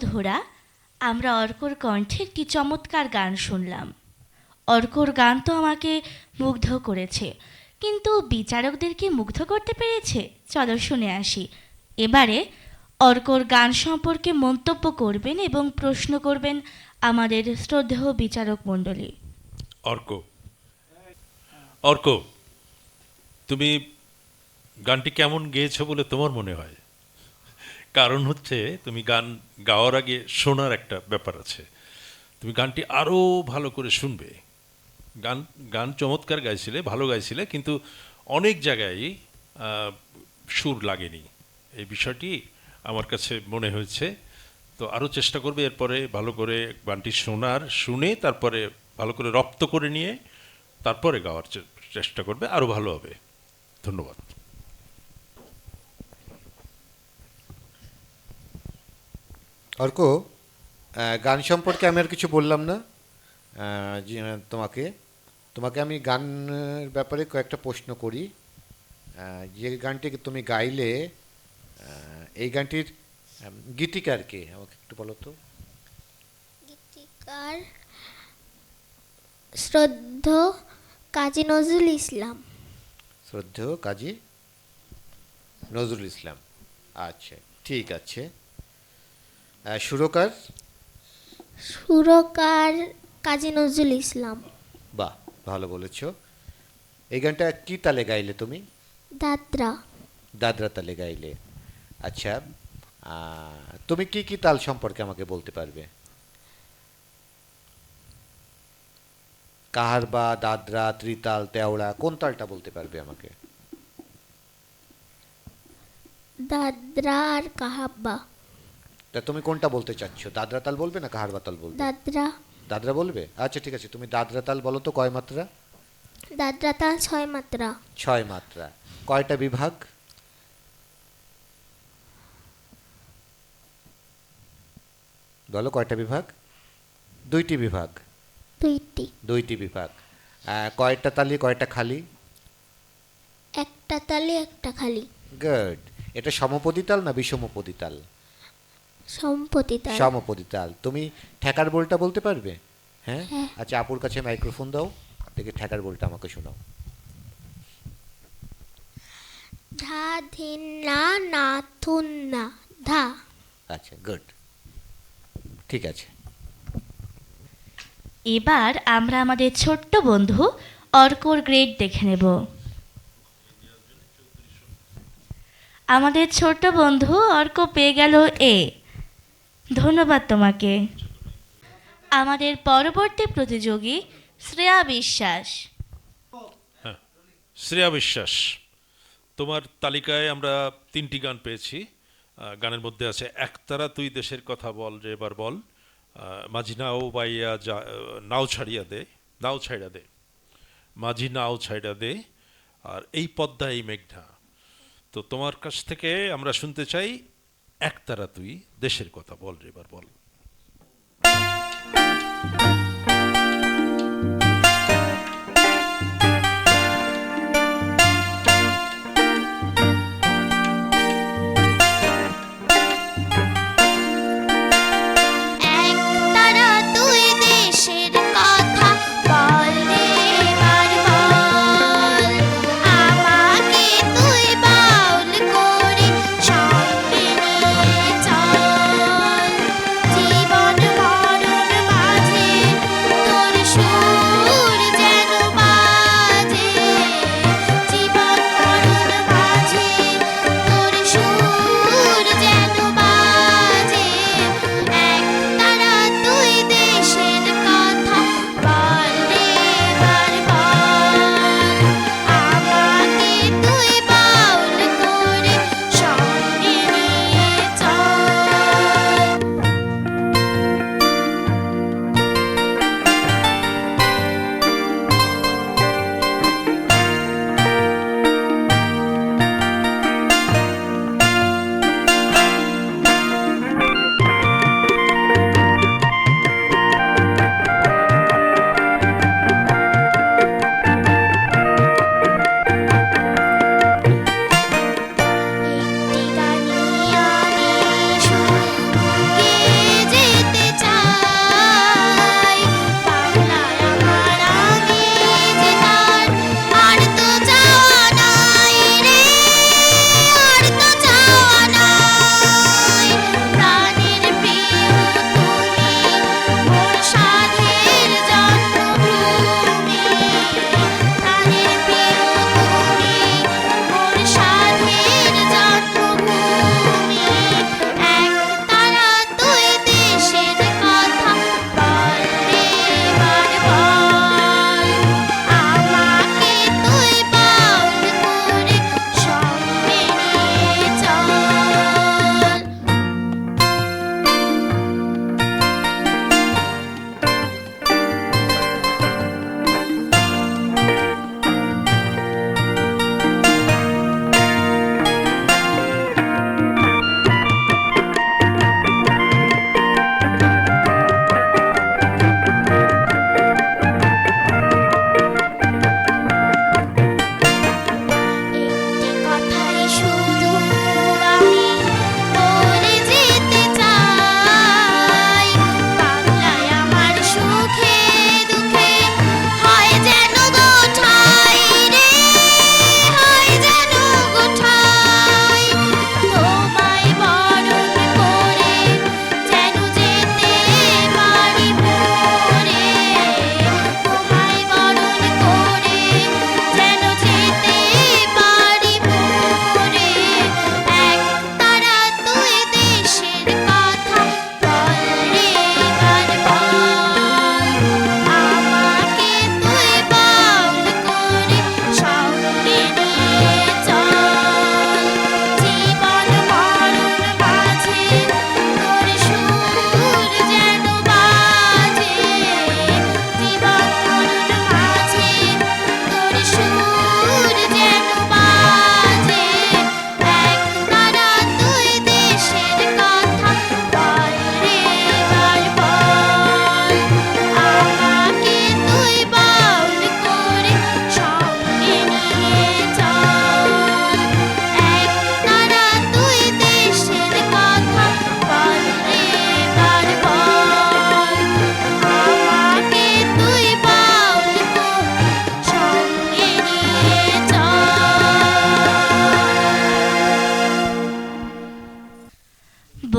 বন্ধুরা, আমরা অর্কর কণ্ঠে একটি চমৎকার গান শুনলাম। অর্কর গান তো আমাকে মুগ্ধ করেছে, কিন্তু বিচারকদেরকে মুগ্ধ করতে পেরেছে। চলো শুনে আসি। এবারে অর্কর গান সম্পর্কে মন্তব্য করবেন এবং প্রশ্ন করবেন আমাদের শ্রদ্ধেয় বিচারক মণ্ডলী। অর্ক, অর্ক, তুমি গানটি কেমন গেয়েছো বলে তোমার মনে হয়? কারণ হচ্ছে তুমি গান গাওয়ার আগে শোনার একটা ব্যাপার আছে। তুমি গানটি আরও ভালো করে শুনবে। গান গান চমৎকার গাইছিলে, ভালো গাইছিলে, কিন্তু অনেক জায়গায় সুর লাগেনি। এই বিষয়টি আমার কাছে মনে হয়েছে। তো আরও চেষ্টা করবে এরপরে ভালো করে গানটি শুনে তারপরে ভালো করে রপ্ত করে নিয়ে তারপরে গাওয়ার চেষ্টা করবে, আরও ভালো হবে। ধন্যবাদ। অর্ক, গান সম্পর্কে আমি আর কিছু বললাম না। তোমাকে তোমাকে আমি গানের ব্যাপারে কয়েকটা প্রশ্ন করি। যে গানটি তুমি গাইলে, এই গানটির গীতিকার কে আমাকে একটু বলো তো। গীতিকার শ্রদ্ধ কাজী নজরুল ইসলাম। শ্রদ্ধেয় কাজী নজরুল ইসলাম। আচ্ছা, ঠিক আছে। সুরকার? সুরকার কাজী নজরুল ইসলাম। বাহ, ভালো বলেছ। এই গানটা কি তালে গাইলে তুমি? দাদরা। দাদরা তালে গাইলে। আচ্ছা, তুমি কি কি তাল সম্পর্কে আমাকে বলতে পারবে? কাহারবা, দাদরা, ত্রিতাল, তেওড়া, কোন তালটা বলতে পারবে আমাকে? দাদরা আর কাহাব্বা। তা তুমি কোনটা বলতে চাচ্ছ? দাদরা তাল বলবে না কাহারবা তাল বলবে? দাদরা। দাদরা বলবে? আচ্ছা, ঠিক আছে। তুমি দাদরা তাল বলো তো, কয় মাত্রা? দাদরা তাল 6 মাত্রা। 6 মাত্রা। কয়টা বিভাগ? বলো কয়টা বিভাগ? 2টি বিভাগ। 2টি। 2টি বিভাগ। কয়টা তালি, কয়টা খালি? একটা তালে একটা খালি। গুড। এটা সমপদী তাল না বিষমপদী তাল? সম্পত্তি তাল। সমপদী তাল। তুমি ঠেকার বলটা বলতে পারবে? হ্যাঁ। হ্যাঁ। আচ্ছা, আপুর কাছে মাইক্রোফোন দাও, দেখে ঠেকার বলটা আমাকে শোনাও। ধা ধিন না না থুন না ধা। আচ্ছা, গুড, ঠিক আছে। এবার আমরা আমাদের ছোট্ট বন্ধু অর্কর গ্রেড দেখে নেব। আমাদের ছোট্ট বন্ধু অর্ক পেয়ে গেল এ। ধন্যবাদ তোমাকে। আমাদের পরবর্তী প্রতিযোগী শ্রেয়া বিশ্বাস। হ্যাঁ, শ্রেয়া বিশ্বাস, তোমার তালিকায় আমরা 3টি গান পেয়েছি। গানের মধ্যে আছে একতারা তুই দেশের কথা বল রে এবার বল, মাঝি নাও বাইয়া নাও ছাড়িয়া দে, নাও ছাইড়া দে, মাঝি নাও ছাইড়া দে, আর এই পদ্মা এই মেঘনা। তো তোমার কাছ থেকে আমরা শুনতে চাই একতারা তুই দেশের কথা বল রে এবার বল। একতারা তুই দেশের কথা বল রে এবার বল, আমাকে তুই বাউল করে সঙ্গে নিয়ে চল, জীবন মরণ মাঝে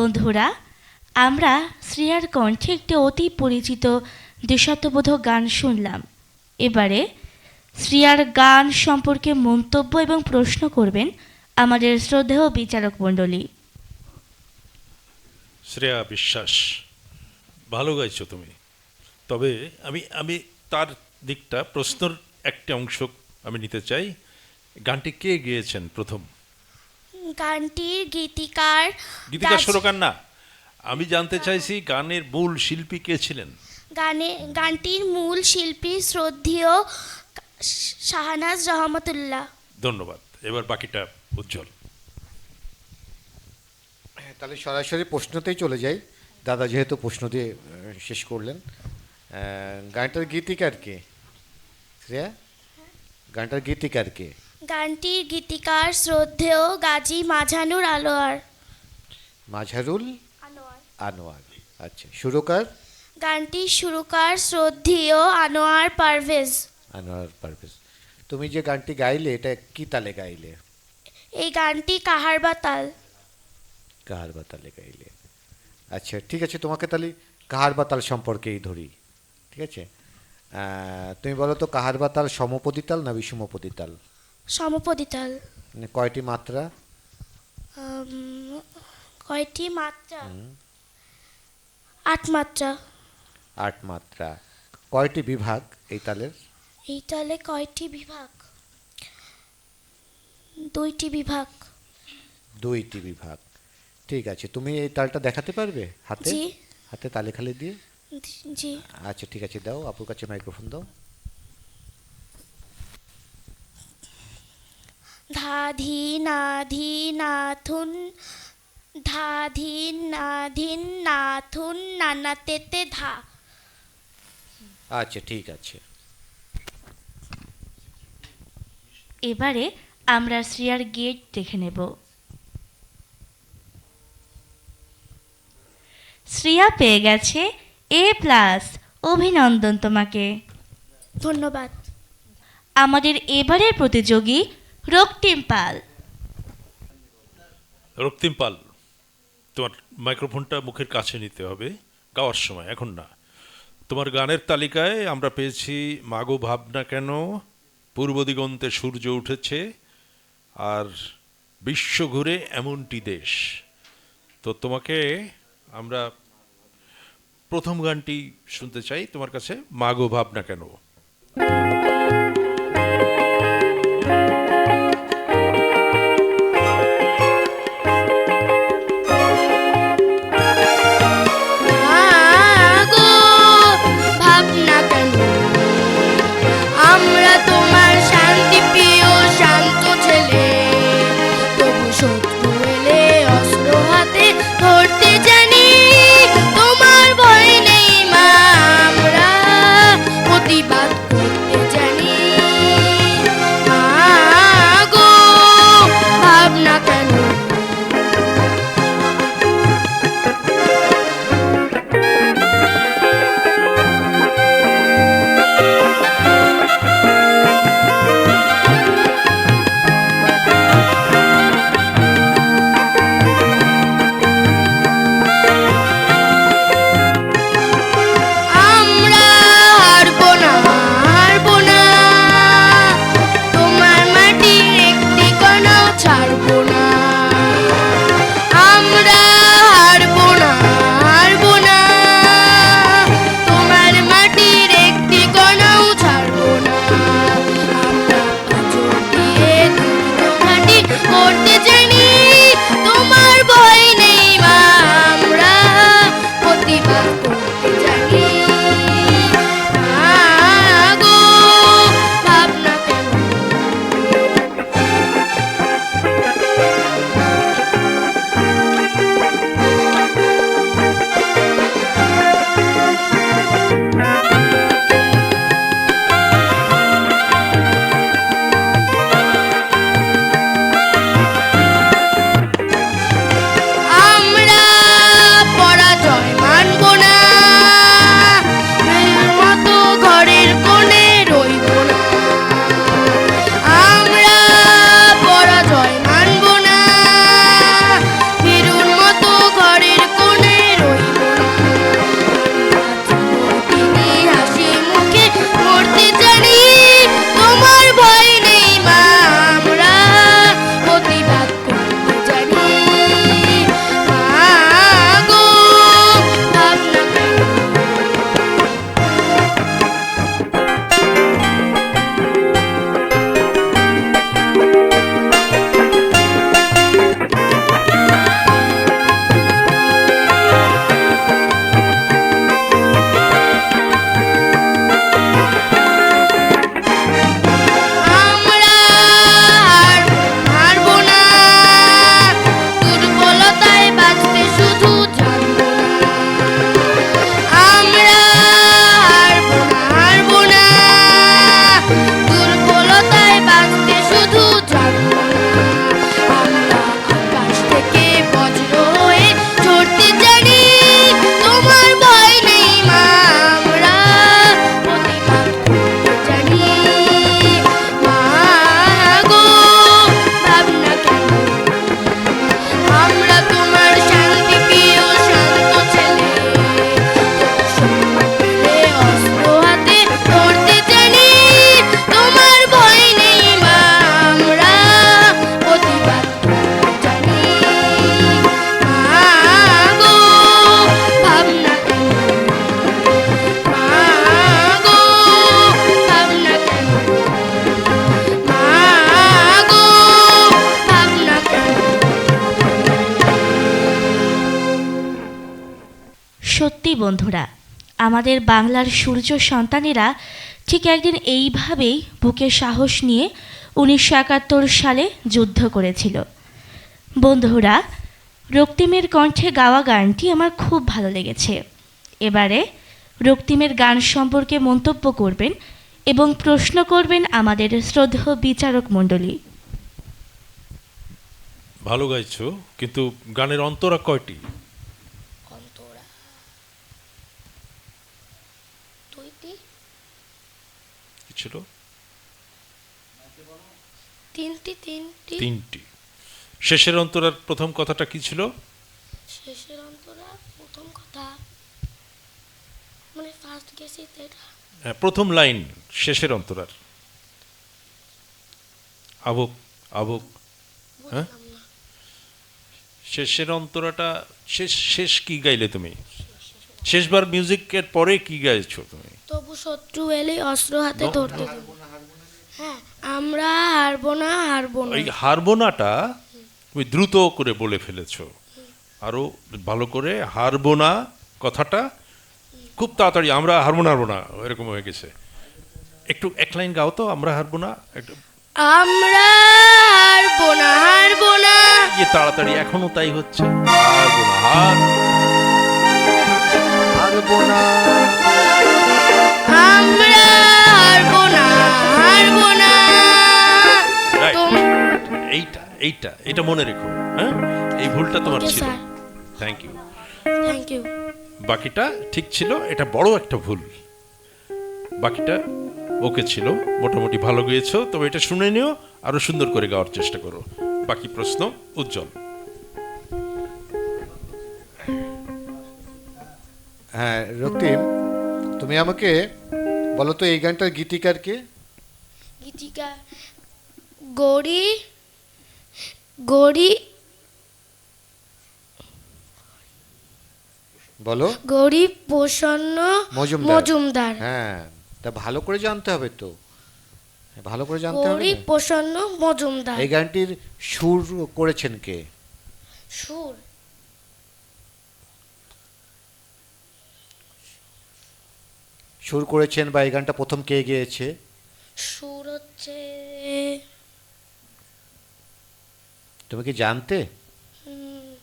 বন্ধুরা, আমরা শ্রেয়ার কণ্ঠে একটি অতি পরিচিত দেশাত্মবোধক গান শুনলাম। এবারে শ্রেয়ার গান সম্পর্কে মন্তব্য এবং প্রশ্ন করবেন আমাদের শ্রদ্ধেয় বিচারক মণ্ডলী। শ্রেয়া বিশ্বাস, ভালো গাইছো তুমি। তবে আমি তার দিকটা প্রশ্নের একটা অংশ আমি নিতে চাই। গানটি কে গেয়েছেন প্রথম? গানটির গীতিকার সুরকার না, আমি জানতে চাইছি গানের মূল শিল্পী কে ছিলেন। গানটির মূল শিল্পী শ্রদ্ধেয় শাহনাজ রহমতুল্লাহ। ধন্যবাদ। এবার বাকিটা উজ্জ্বল। হ্যাঁ, তাহলে সরাসরি প্রশ্নতেই চলে যাই, দাদা যেহেতু প্রশ্ন দিয়ে শেষ করলেন। গানটার গীতিকার কে শ্রেয়া? গানটার গীতিকার কে? গানটির গীতিকার শ্রদ্ধেয় গাজী মাঝানুর আনোয়ার। মাঝারুল আনোয়ার। আচ্ছা, সুরকার? গানটির সুরকার শ্রদ্ধেয় আনোয়ার পারভেজ। আনোয়ার পারভেজ। তুমি যে গানটি গাইলে এটা কি তালে গাইলে? এই গানটি কাহারবা তাল। কাহারবা তালে গাইলে। আচ্ছা ঠিক আছে, তোমাকে তাহলে কাহারবা তাল সম্পর্কেই ধরি। ঠিক আছে, তুমি বলো তো কাহারবা তাল সমপদী তাল না বিষমপদী তাল? সমপদী তাল। মানে কয়টি মাত্রা? কয়টি মাত্রা? 8 মাত্রা। 8 মাত্রা। কয়টি বিভাগ এই তালের? এই তালে কয়টি বিভাগ? 2টি বিভাগ। 2টি বিভাগ। ঠিক আছে, তুমি এই তালটা দেখাতে পারবে হাতে? জি। হাতে তালে খালি দিয়ে? জি। আচ্ছা ঠিক আছে, দাও, আপুর কাছে মাইক্রোফোন দাও। ধা ধি না ধি না থুন, ধা ধি না ধিন না থুন নানা তেতে ধা। আচ্ছা ঠিক আছে। এবারে আমরা শ্রেয়ার গেট দেখে নেব। শ্রেয়া পেয়ে গেছে A+। অভিনন্দন তোমাকে। ধন্যবাদ। আমাদের এবারের প্রতিযোগী রক্তিম পাল। রক্তিম পাল, তোমার মাইক্রোফোনটা মুখের কাছে নিতে হবে গাওয়ার সময়, এখন না। তোমার গানের তালিকায় আমরা পেয়েছি মাগো ভাবনা কেন, পূর্ব দিগন্তে সূর্য উঠেছে, আর বিশ্ব ঘুরে এমনটি দেশ। তো তোমাকে আমরা প্রথম গানটি শুনতে চাই তোমার কাছে, মাগো ভাবনা কেন। মাগো ভাবনা কেন, আমরা তোমার শান্তি প্রিয় শান্ত ছেলে, তবু শত্রু এলে অস্ত্র হাতে ধরতে জানি, তোমার ভয় নেই মা, আমরা প্রতিবাদ সত্যিই বন্ধুরা, আমাদের বাংলার সূর্য সন্তানেরা ঠিক একদিন এইভাবেই বুকে সাহস নিয়ে 1971 সালে যুদ্ধ করেছিল। বন্ধুরা, রক্তিমের কণ্ঠে গাওয়া গানটি আমার খুব ভালো লেগেছে। এবারে রক্তিমের গান সম্পর্কে মন্তব্য করবেন এবং প্রশ্ন করবেন আমাদের শ্রদ্ধেয় বিচারক মণ্ডলী। ভালো গাইছো, কিন্তু গানের অন্তরা কয়টি? অন্তরা দুইটি, কি ছিল? তিনটি। তিনটি। শেষের অন্তরার প্রথম কথাটা কি ছিল? শেষের অন্তরা প্রথম কথা মানে ফার্স্ট গেছি এটা হ্যাঁ, প্রথম লাইন শেষের অন্তরার। আবক আবক, হ্যাঁ, বুঝলাম না। শেষের অন্তরাটা শেষ কি গাইলে তুমি? শেষবার মিউজিকের পরে কি গাইছো তুমি? তবু শত্রু এলে অস্ত্র হাতে ধরতে দেব। হ্যাঁ, আমরা হারবো না। এই হারবোনাটা তুমি দ্রুত করে বলে ফেলেছো। আরো ভালো করে হারবো না কথাটা খুব তাড়াতাড়ি, আমরা হারবো না এরকম হয়ে গেছে। একটু এক লাইন গাও তো, আমরা হারবো না একটু। আমরা হারবো না। ইয়ে তাড়াতাড়ি, এখনো তাই হচ্ছে। হারবো না। আমরা হারবো না। Right. তোম- এইটা মনে রেখো, হ্যাঁ, এই ভুলটা তোমার Okay, ছিল। sir. Thank you. Thank you. বাকিটা ঠিক ছিল, এটা বড় একটা ভুল। বাকিটা ওকে ছিল, মোটামুটি ভালো গিয়েছো। তবে এটা শুনে নিও, আরো সুন্দর করে গাওয়ার চেষ্টা করো। বাকি প্রশ্ন উজ্জ্বল। হ্যাঁ রক্তিম, তুমি আমাকে বলো তো এই গানটার গীতিকার কে? গীতিকা গৌরী বলো। প্রসন্ন মজুমদার। মজুমদার। হ্যাঁ, তা ভালো করে জানতে হবে তো, ভালো করে জানতে হবে গৌরী না? প্রসন্ন মজুমদার। এই গানটির সুর করেছেন কে? সুর সুর করেছেন বা এই গানটা প্রথম কে গেয়েছে? সুর হচ্ছে তুমি কি জানতে উম,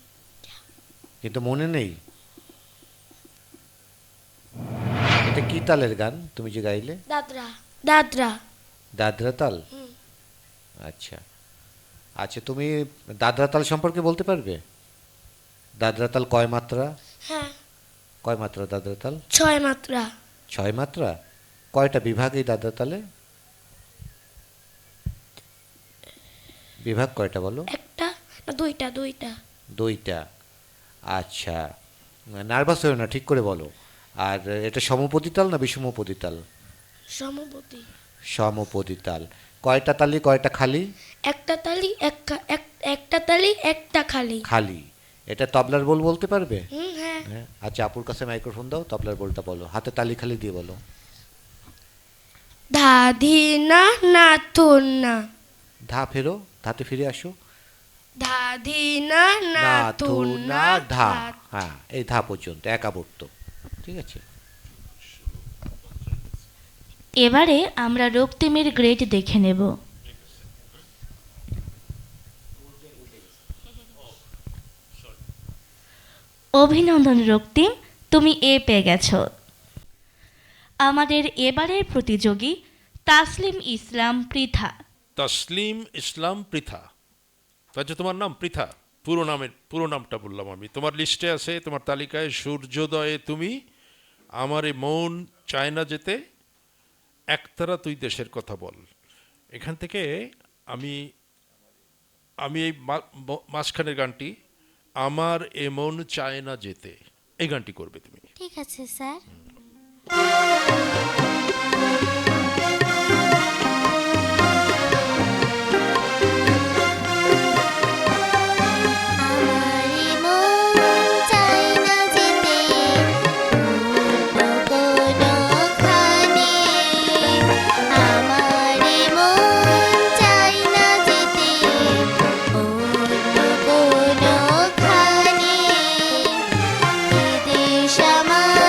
কিন্তু মনে নেই? এটা কি তালের গান তুমি যে গাইলে? দাদরা। দাদরা তাল। আচ্ছা আচ্ছা, তুমি দাদরা তাল সম্পর্কে বলতে পারবে? দাদরা তাল কয় মাত্রা? হ্যাঁ, কয় মাত্রা দাদরা তাল? 6 মাত্রা। 6 মাত্রা। কয়টা বিভাগ এই দাদরা তালে? বিভাগ কয়টা বলো? একটা না দুইটা। দুইটা। আচ্ছা, নার্ভাস হয়েও না, ঠিক করে বলো। আর এটা সমপদী তাল না বিষমপদী তাল? সমপতি। সমপদী তাল। কয়টা তালি কয়টা খালি? একটা তালি একটা তালি একটা খালি। খালি। এটা তবলার বোল বলতে পারবে? হ্যাঁ। হ্যাঁ। আচ্ছা, আপুর কাছে মাইক্রোফোন দাও, তবলার বোলটা বলো, হাতে তালি খালি দিয়ে বলো। ধা ধি না না থুন না। ধা ফেরো, ধাতে ফিরে আসো। ধা ধি না না না থু থুন না না ধা। হ্যাঁ, এই ধা পর্যন্ত একাবর্ত। ঠিক আছে। এবারে আমরা রক্তিমের গ্রেড দেখে নেব। অভিনন্দন রক্তিম, তুমি এ পেয়ে গেছো। আমাদের এবারের প্রতিযোগী তাসলিম ইসলাম পৃথা। তাসলিম ইসলাম পৃথা, তাহলে তোমার নাম পৃথা? পুরো নামটা বললাম আমি। তোমার লিস্টে আছে, তোমার তালিকায় সূর্যোদয়ে তুমি, আমারে মন চায় না যেতে, একতারা তুই দেশের কথা বল। এখান থেকে আমি এই মাঝখানের গানটি, আমার এ মন চায় না যেতে, এই গানটি করবে তুমি। ঠিক আছে স্যার। আমারি মন চায় না যেতে অন্য কোনোখানে, আমারি মন চায় না যেতে অন্য কোনোখানে, এ দেশ আমার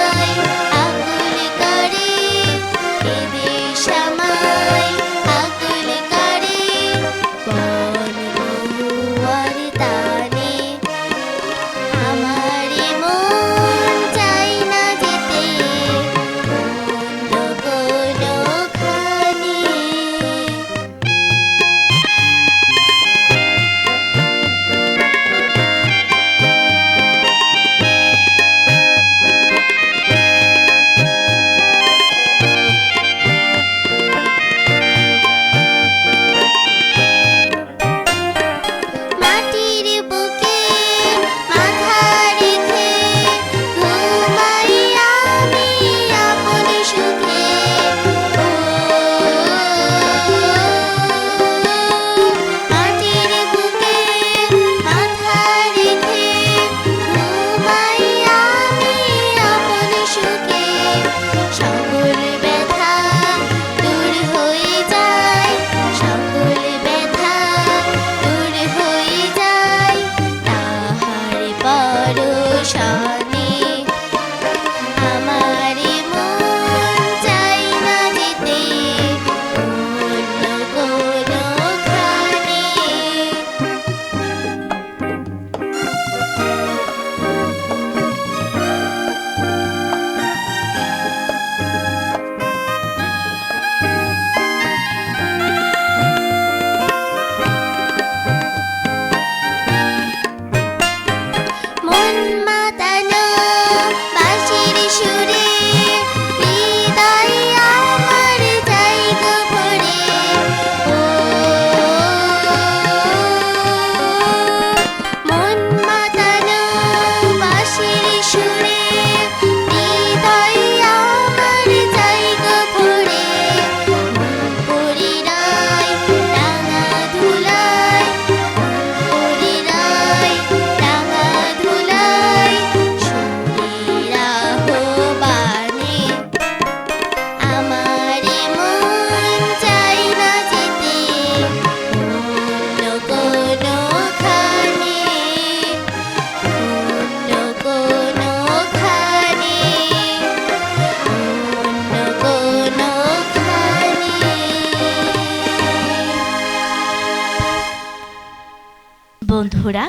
বন্ধুরা,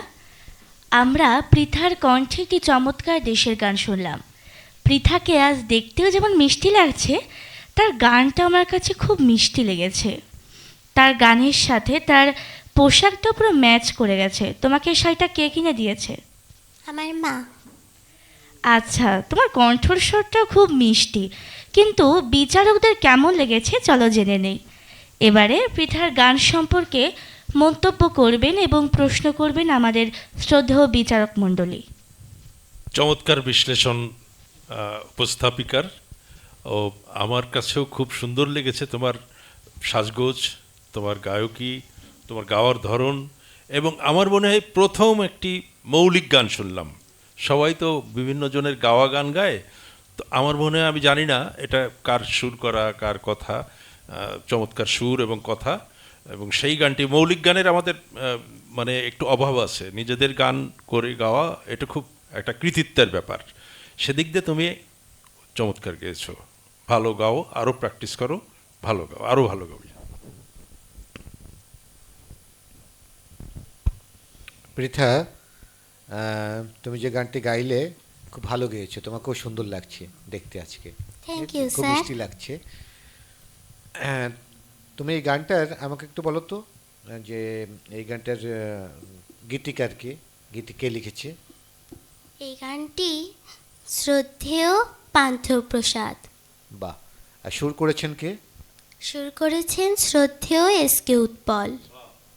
আমরা পৃথার কণ্ঠে একটি চমৎকার দেশের গান শুনলাম। পৃথাকে আজ দেখতেও যেমন মিষ্টি লাগছে, তার গানটা আমার কাছে খুব মিষ্টি লেগেছে। তার গানের সাথে তার পোশাকটা পুরো ম্যাচ করে গেছে। তোমাকে শাড়িটা কে কিনে দিয়েছে? আমার মা। আচ্ছা, তোমার কণ্ঠর স্বরটাও খুব মিষ্টি, কিন্তু বিচারকদের কেমন লেগেছে চলো জেনে নেই। এবারে পৃথার গান সম্পর্কে মন্তব্য করবেন এবং প্রশ্ন করবেন আমাদের শ্রদ্ধেয় বিচারক মণ্ডলী। চমৎকার বিশ্লেষণ উপস্থাপিকার, ও আমার কাছেও খুব সুন্দর লেগেছে তোমার সাজগোজ, তোমার গায়কী, তোমার গাওয়ার ধরন, এবং আমার মনে হয় প্রথম একটি মৌলিক গান শুনলাম। সবাই তো বিভিন্ন জনের গাওয়া গান গায়, তো আমার মনে হয়, আমি জানি না এটা কার সুর করা, কার কথা, চমৎকার সুর এবং কথা, এবং সেই গানটি মৌলিক গানের আমাদের মানে একটু অভাব আছে। নিজেদের গান করে গাওয়া এটা খুব একটা কৃতিত্বের ব্যাপার। সেদিক দিয়ে তুমি চমৎকার গেয়েছো। ভালো গাও, আরও প্র্যাকটিস করো, ভালো গাও, আরও ভালো গাও। পৃথা, তুমি যে গানটি গাইলে খুব ভালো গেয়েছো, তোমাকেও সুন্দর লাগছে দেখতে আজকে। থ্যাংক ইউ খুব স্যার। মিষ্টি লাগছে। তুমি এই গানটার আমাকে একটু বলো তো, যে এই গানটার গীতিকার কে, গীতি কে লিখেছে? এই গানটি শ্রদ্ধেয় পান্থপ্রসাদ। বাহ। আর সুর করেছেন কে? সুর করেছেন শ্রদ্ধেয় এস.কে. উৎপল।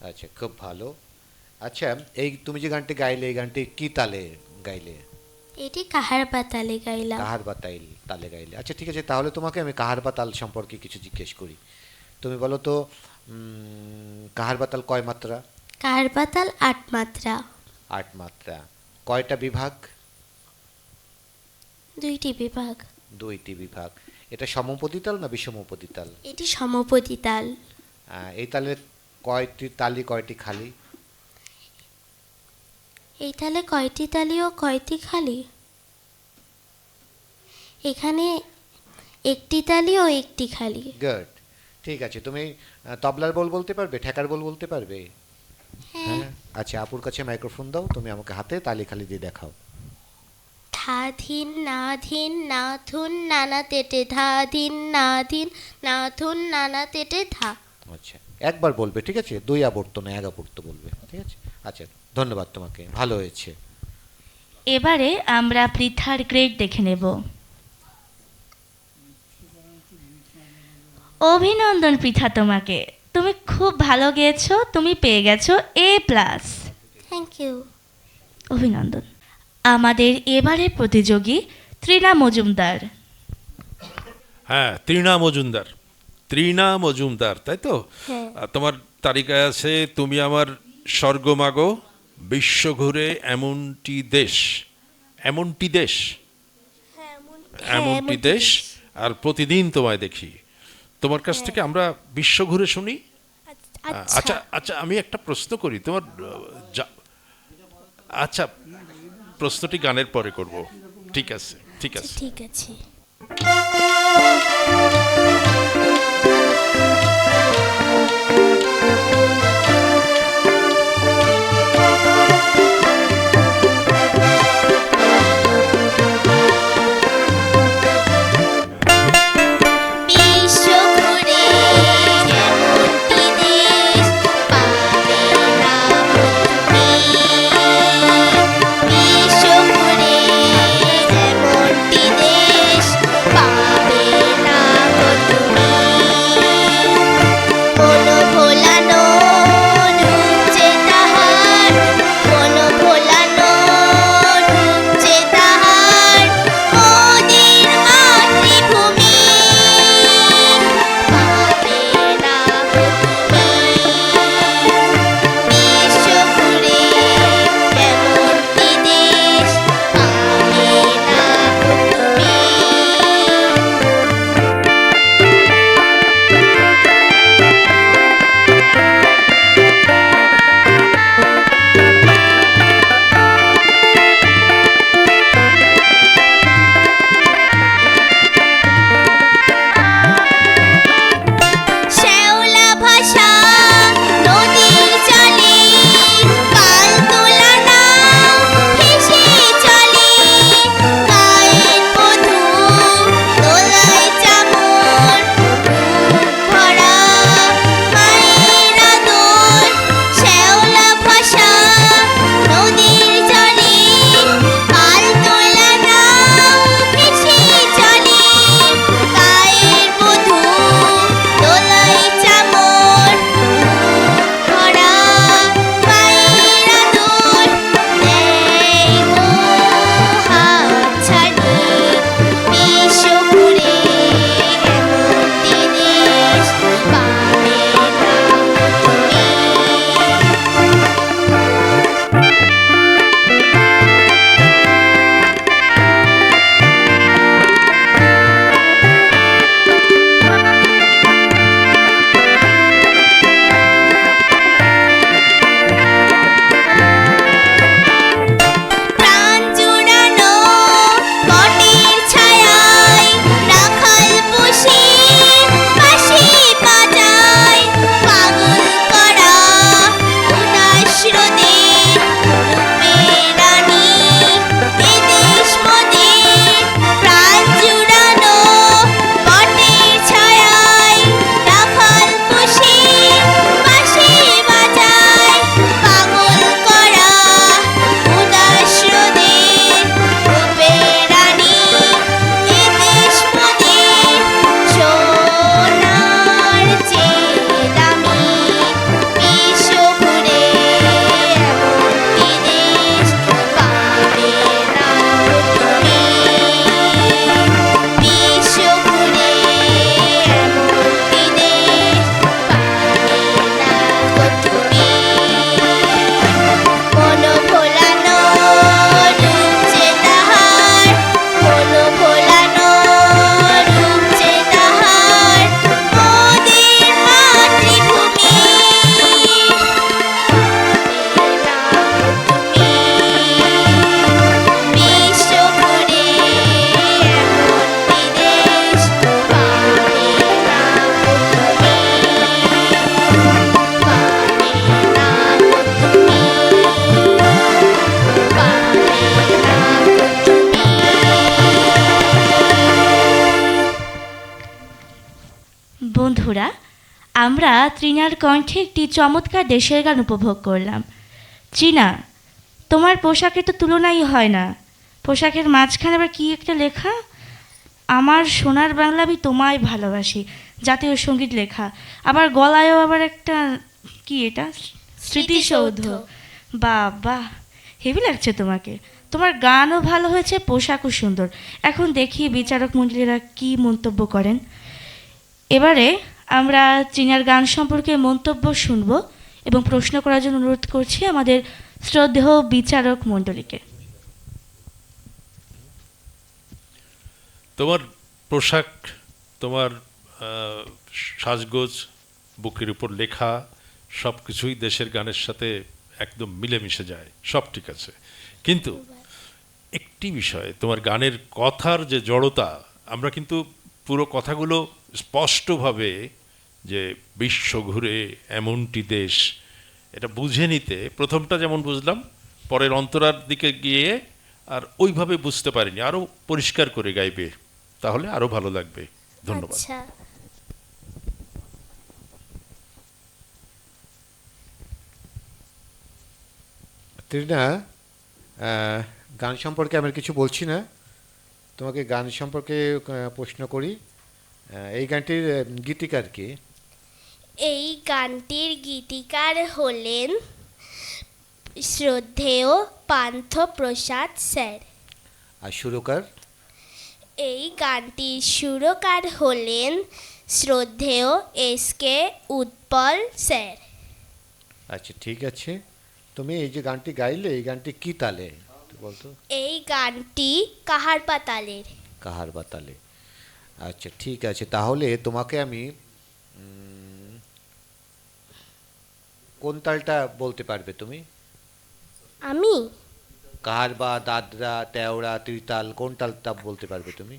আচ্ছা, খুব ভালো। আচ্ছা, এই তুমি যে গানটি গাইলে, এই গানটি কি তালে গাইলে? এটি কাহার পাতালে গাইলাম। কাহার বা তালে গাইলে। আচ্ছা, ঠিক আছে, তাহলে তোমাকে আমি কাহার বা তাল সম্পর্কে কিছু জিজ্ঞেস করি। তুমি বলো তো, কাহার বা তাল কয় মাত্রা? কাহার পাতাল ৮ মাত্রা। ৮ মাত্রা। কয়টা বিভাগ? ২টি বিভাগ। ২টি বিভাগ। এটা সমপদী তাল না বিষমপদী তাল? এটি সমপদী তাল। এই তালের কয়টি তালি, কয়টি খালি? এই তালে কয়টি তালি ও কয়টি খালি? এখানে একটি তালি ও একটি খালি। গুড, ঠিক আছে। তুমি তবলার বল বলতে পারবে, ঠেকার বল বলতে পারবে? হ্যাঁ। আচ্ছা, আপুর কাছে মাইক্রোফোন দাও, তুমি আমাকে হাতে তালি খালি দিয়ে দেখাও। ধা ধিন না ধিন না ধুন নানা তেটে ধা ধিন না ধিন না ধুন নানা তেটে ধা। আচ্ছা, একবার বলবে, ঠিক আছে? ২ আবর্ত না ১ আবর্ত বলবে, ঠিক আছে? আচ্ছা, ধন্যবাদ তোমাকে, ভালো হয়েছে। এবারে আমরা পৃথার গ্রেড দেখে নেব। অভিনন্দন পৃথা তোমাকে, তুমি খুব ভালো গেয়েছো, তুমি পেয়ে গেছো A+। Thank you. অভিনন্দন। আমাদের এবারের প্রতিযোগী তৃণা মজুমদার। হ্যাঁ, তৃণা মজুমদার, তৃণা মজুমদার, তাই তো? হ্যাঁ। তোমার তালিকায় আছে তুমি আমার স্বর্গমাগো, বিশ্ব ঘুরে এমনটি দেশ, এমনটি দেশ, এমনটি দেশ, আর প্রতিদিন তোমায় দেখি। তোমার কাছ থেকে আমরা বিশ্ব ঘুরে শুনি। আচ্ছা আচ্ছা, আমি একটা প্রশ্ন করি তোমার, আচ্ছা, প্রশ্নটি গানের পরে করব। ঠিক আছে, ঠিক আছে। ঠিক আছে। বিশ্ব ঘুরে এমনটি দেশ পাবে না বন্ধুরা, আমরা তৃণার কণ্ঠে একটি চমৎকার দেশের গান উপভোগ করলাম। চীনা, তোমার পোশাকের তো তুলনাই হয় না। পোশাকের মাঝখানে আবার কী একটা লেখা, আমার সোনার বাংলা আমি তোমায় ভালোবাসি, জাতীয় সঙ্গীত লেখা। আবার গলায়ও আবার একটা কি এটা, স্মৃতিসৌধ। বাহ, হেভি লাগছে তোমাকে। তোমার গানও ভালো হয়েছে, পোশাকও সুন্দর। এখন দেখি বিচারক মণ্ডলীরা কি মন্তব্য করেন। এবারে আমরা চীনার গান সম্পর্কে মন্তব্য শুনব এবং প্রশ্ন করার জন্য অনুরোধ করছি আমাদের শ্রদ্ধেয় বিচারক মণ্ডলীকে। তোমার পোশাক, তোমার সাজগোজ, বুকের উপর লেখা, সব কিছুই দেশের গানের সাথে একদম মিলেমিশে যায়, সব ঠিক আছে। কিন্তু একটি বিষয়, তোমার গানের কথার যে জড়তা, আমরা কিন্তু পুরো কথাগুলো স্পষ্টভাবে যে বিশ্ব ঘুরে এমনটি দেশ, এটা বুঝে নিতে প্রথমটা যেমন বুঝলাম, পরের অন্তরার দিকে গিয়ে আর ওইভাবে বুঝতে পারিনি। আরও পরিষ্কার করে গাইবে, তাহলে আরও ভালো লাগবে। ধন্যবাদ। আচ্ছা, তৃণা, গান সম্পর্কে আমি আর কিছু বলছি না, তোমাকে গান সম্পর্কে প্রশ্ন করি। এই গানটির গীতিকার কে? এই গানটির গীতিকার হলেন শ্রদ্ধেয় পান্থপ্রসাদ স্যার। আর সুরকার? এই গানটির সুরকার হলেন শ্রদ্ধেয় এস.কে. উৎপল স্যার। আচ্ছা, ঠিক আছে। তুমি এই যে গানটি গাইলে, এই গানটি কি তালে একটু বলতো? এই গানটি কাহারপা তালের। কাহারবা তালে। আচ্ছা, ঠিক আছে। তাহলে তোমাকে আমি কোন তালটা বলতে পারবে তুমি? আমি কাহারবা, দাদরা, তেওড়া, ত্রিতাল, কোন তালটা বলতে পারবে তুমি?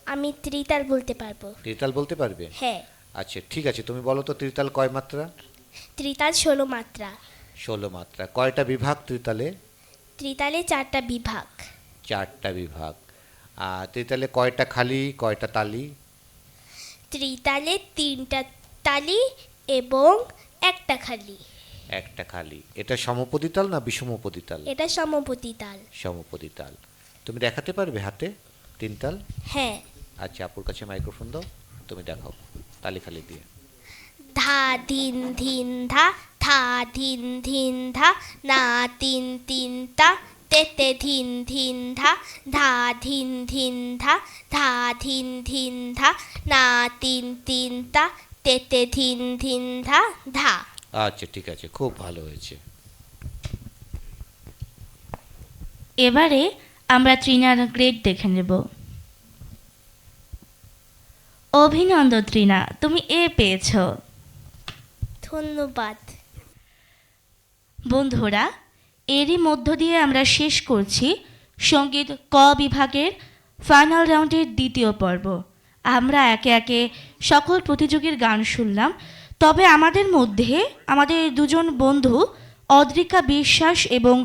আমি ত্রিতাল বলতে পারবো। ত্রিতাল বলতে পারবে? হ্যাঁ। আচ্ছা, ঠিক আছে। তুমি বলো তো, ত্রিতাল কয় মাত্রা? ত্রিতাল 16 মাত্রা। 16 মাত্রা। কয়টা বিভাগ ত্রিতালে? ত্রিতালে 4টা বিভাগ। 4টা বিভাগ। আর ত্রিতালে কয়টা খালি, কয়টা তালি? ত্রিতালে 3টা তালি এবং একটা খালি। একটা খালি। এটা সমপদী তাল না বিষমপদী তাল? এটা সমপতি তাল। সমপদী তাল। তুমি দেখাতে পারবে হাতে 3 তাল? হ্যাঁ। আচ্ছা, আপুর কাছে মাইক্রোফোন দাও, তুমি দেখাও তালি খালি দিয়ে। ধা ধিন ধিন ধা, ধা ধিন ধিন ধা, না তিন তিন তা, তেতে ধিন ধিন ধা, ধা ধিন ধিন ধা, ধা ধিন ধিন ধা, না তিন তিন তা, তেতে ধিন ধিন ধা, ধা। আচ্ছা, ঠিক আছে, খুব ভালো হয়েছে। এবারে আমরা তৃণার গ্রেড দেখে নেব। অভিনন্দন তৃণা, তুমি এ পেয়েছ। ধন্যবাদ। বন্ধুরা, এরই মধ্য দিয়ে আমরা শেষ করছি সঙ্গীত ক বিভাগের ফাইনাল রাউন্ডের দ্বিতীয় পর্ব। আমরা একে একে সকল প্রতিযোগীর গান শুনলাম, তবে আমাদের মধ্যে আমাদের দুজন বন্ধু অদ্রিকা বিশ্বাস এবং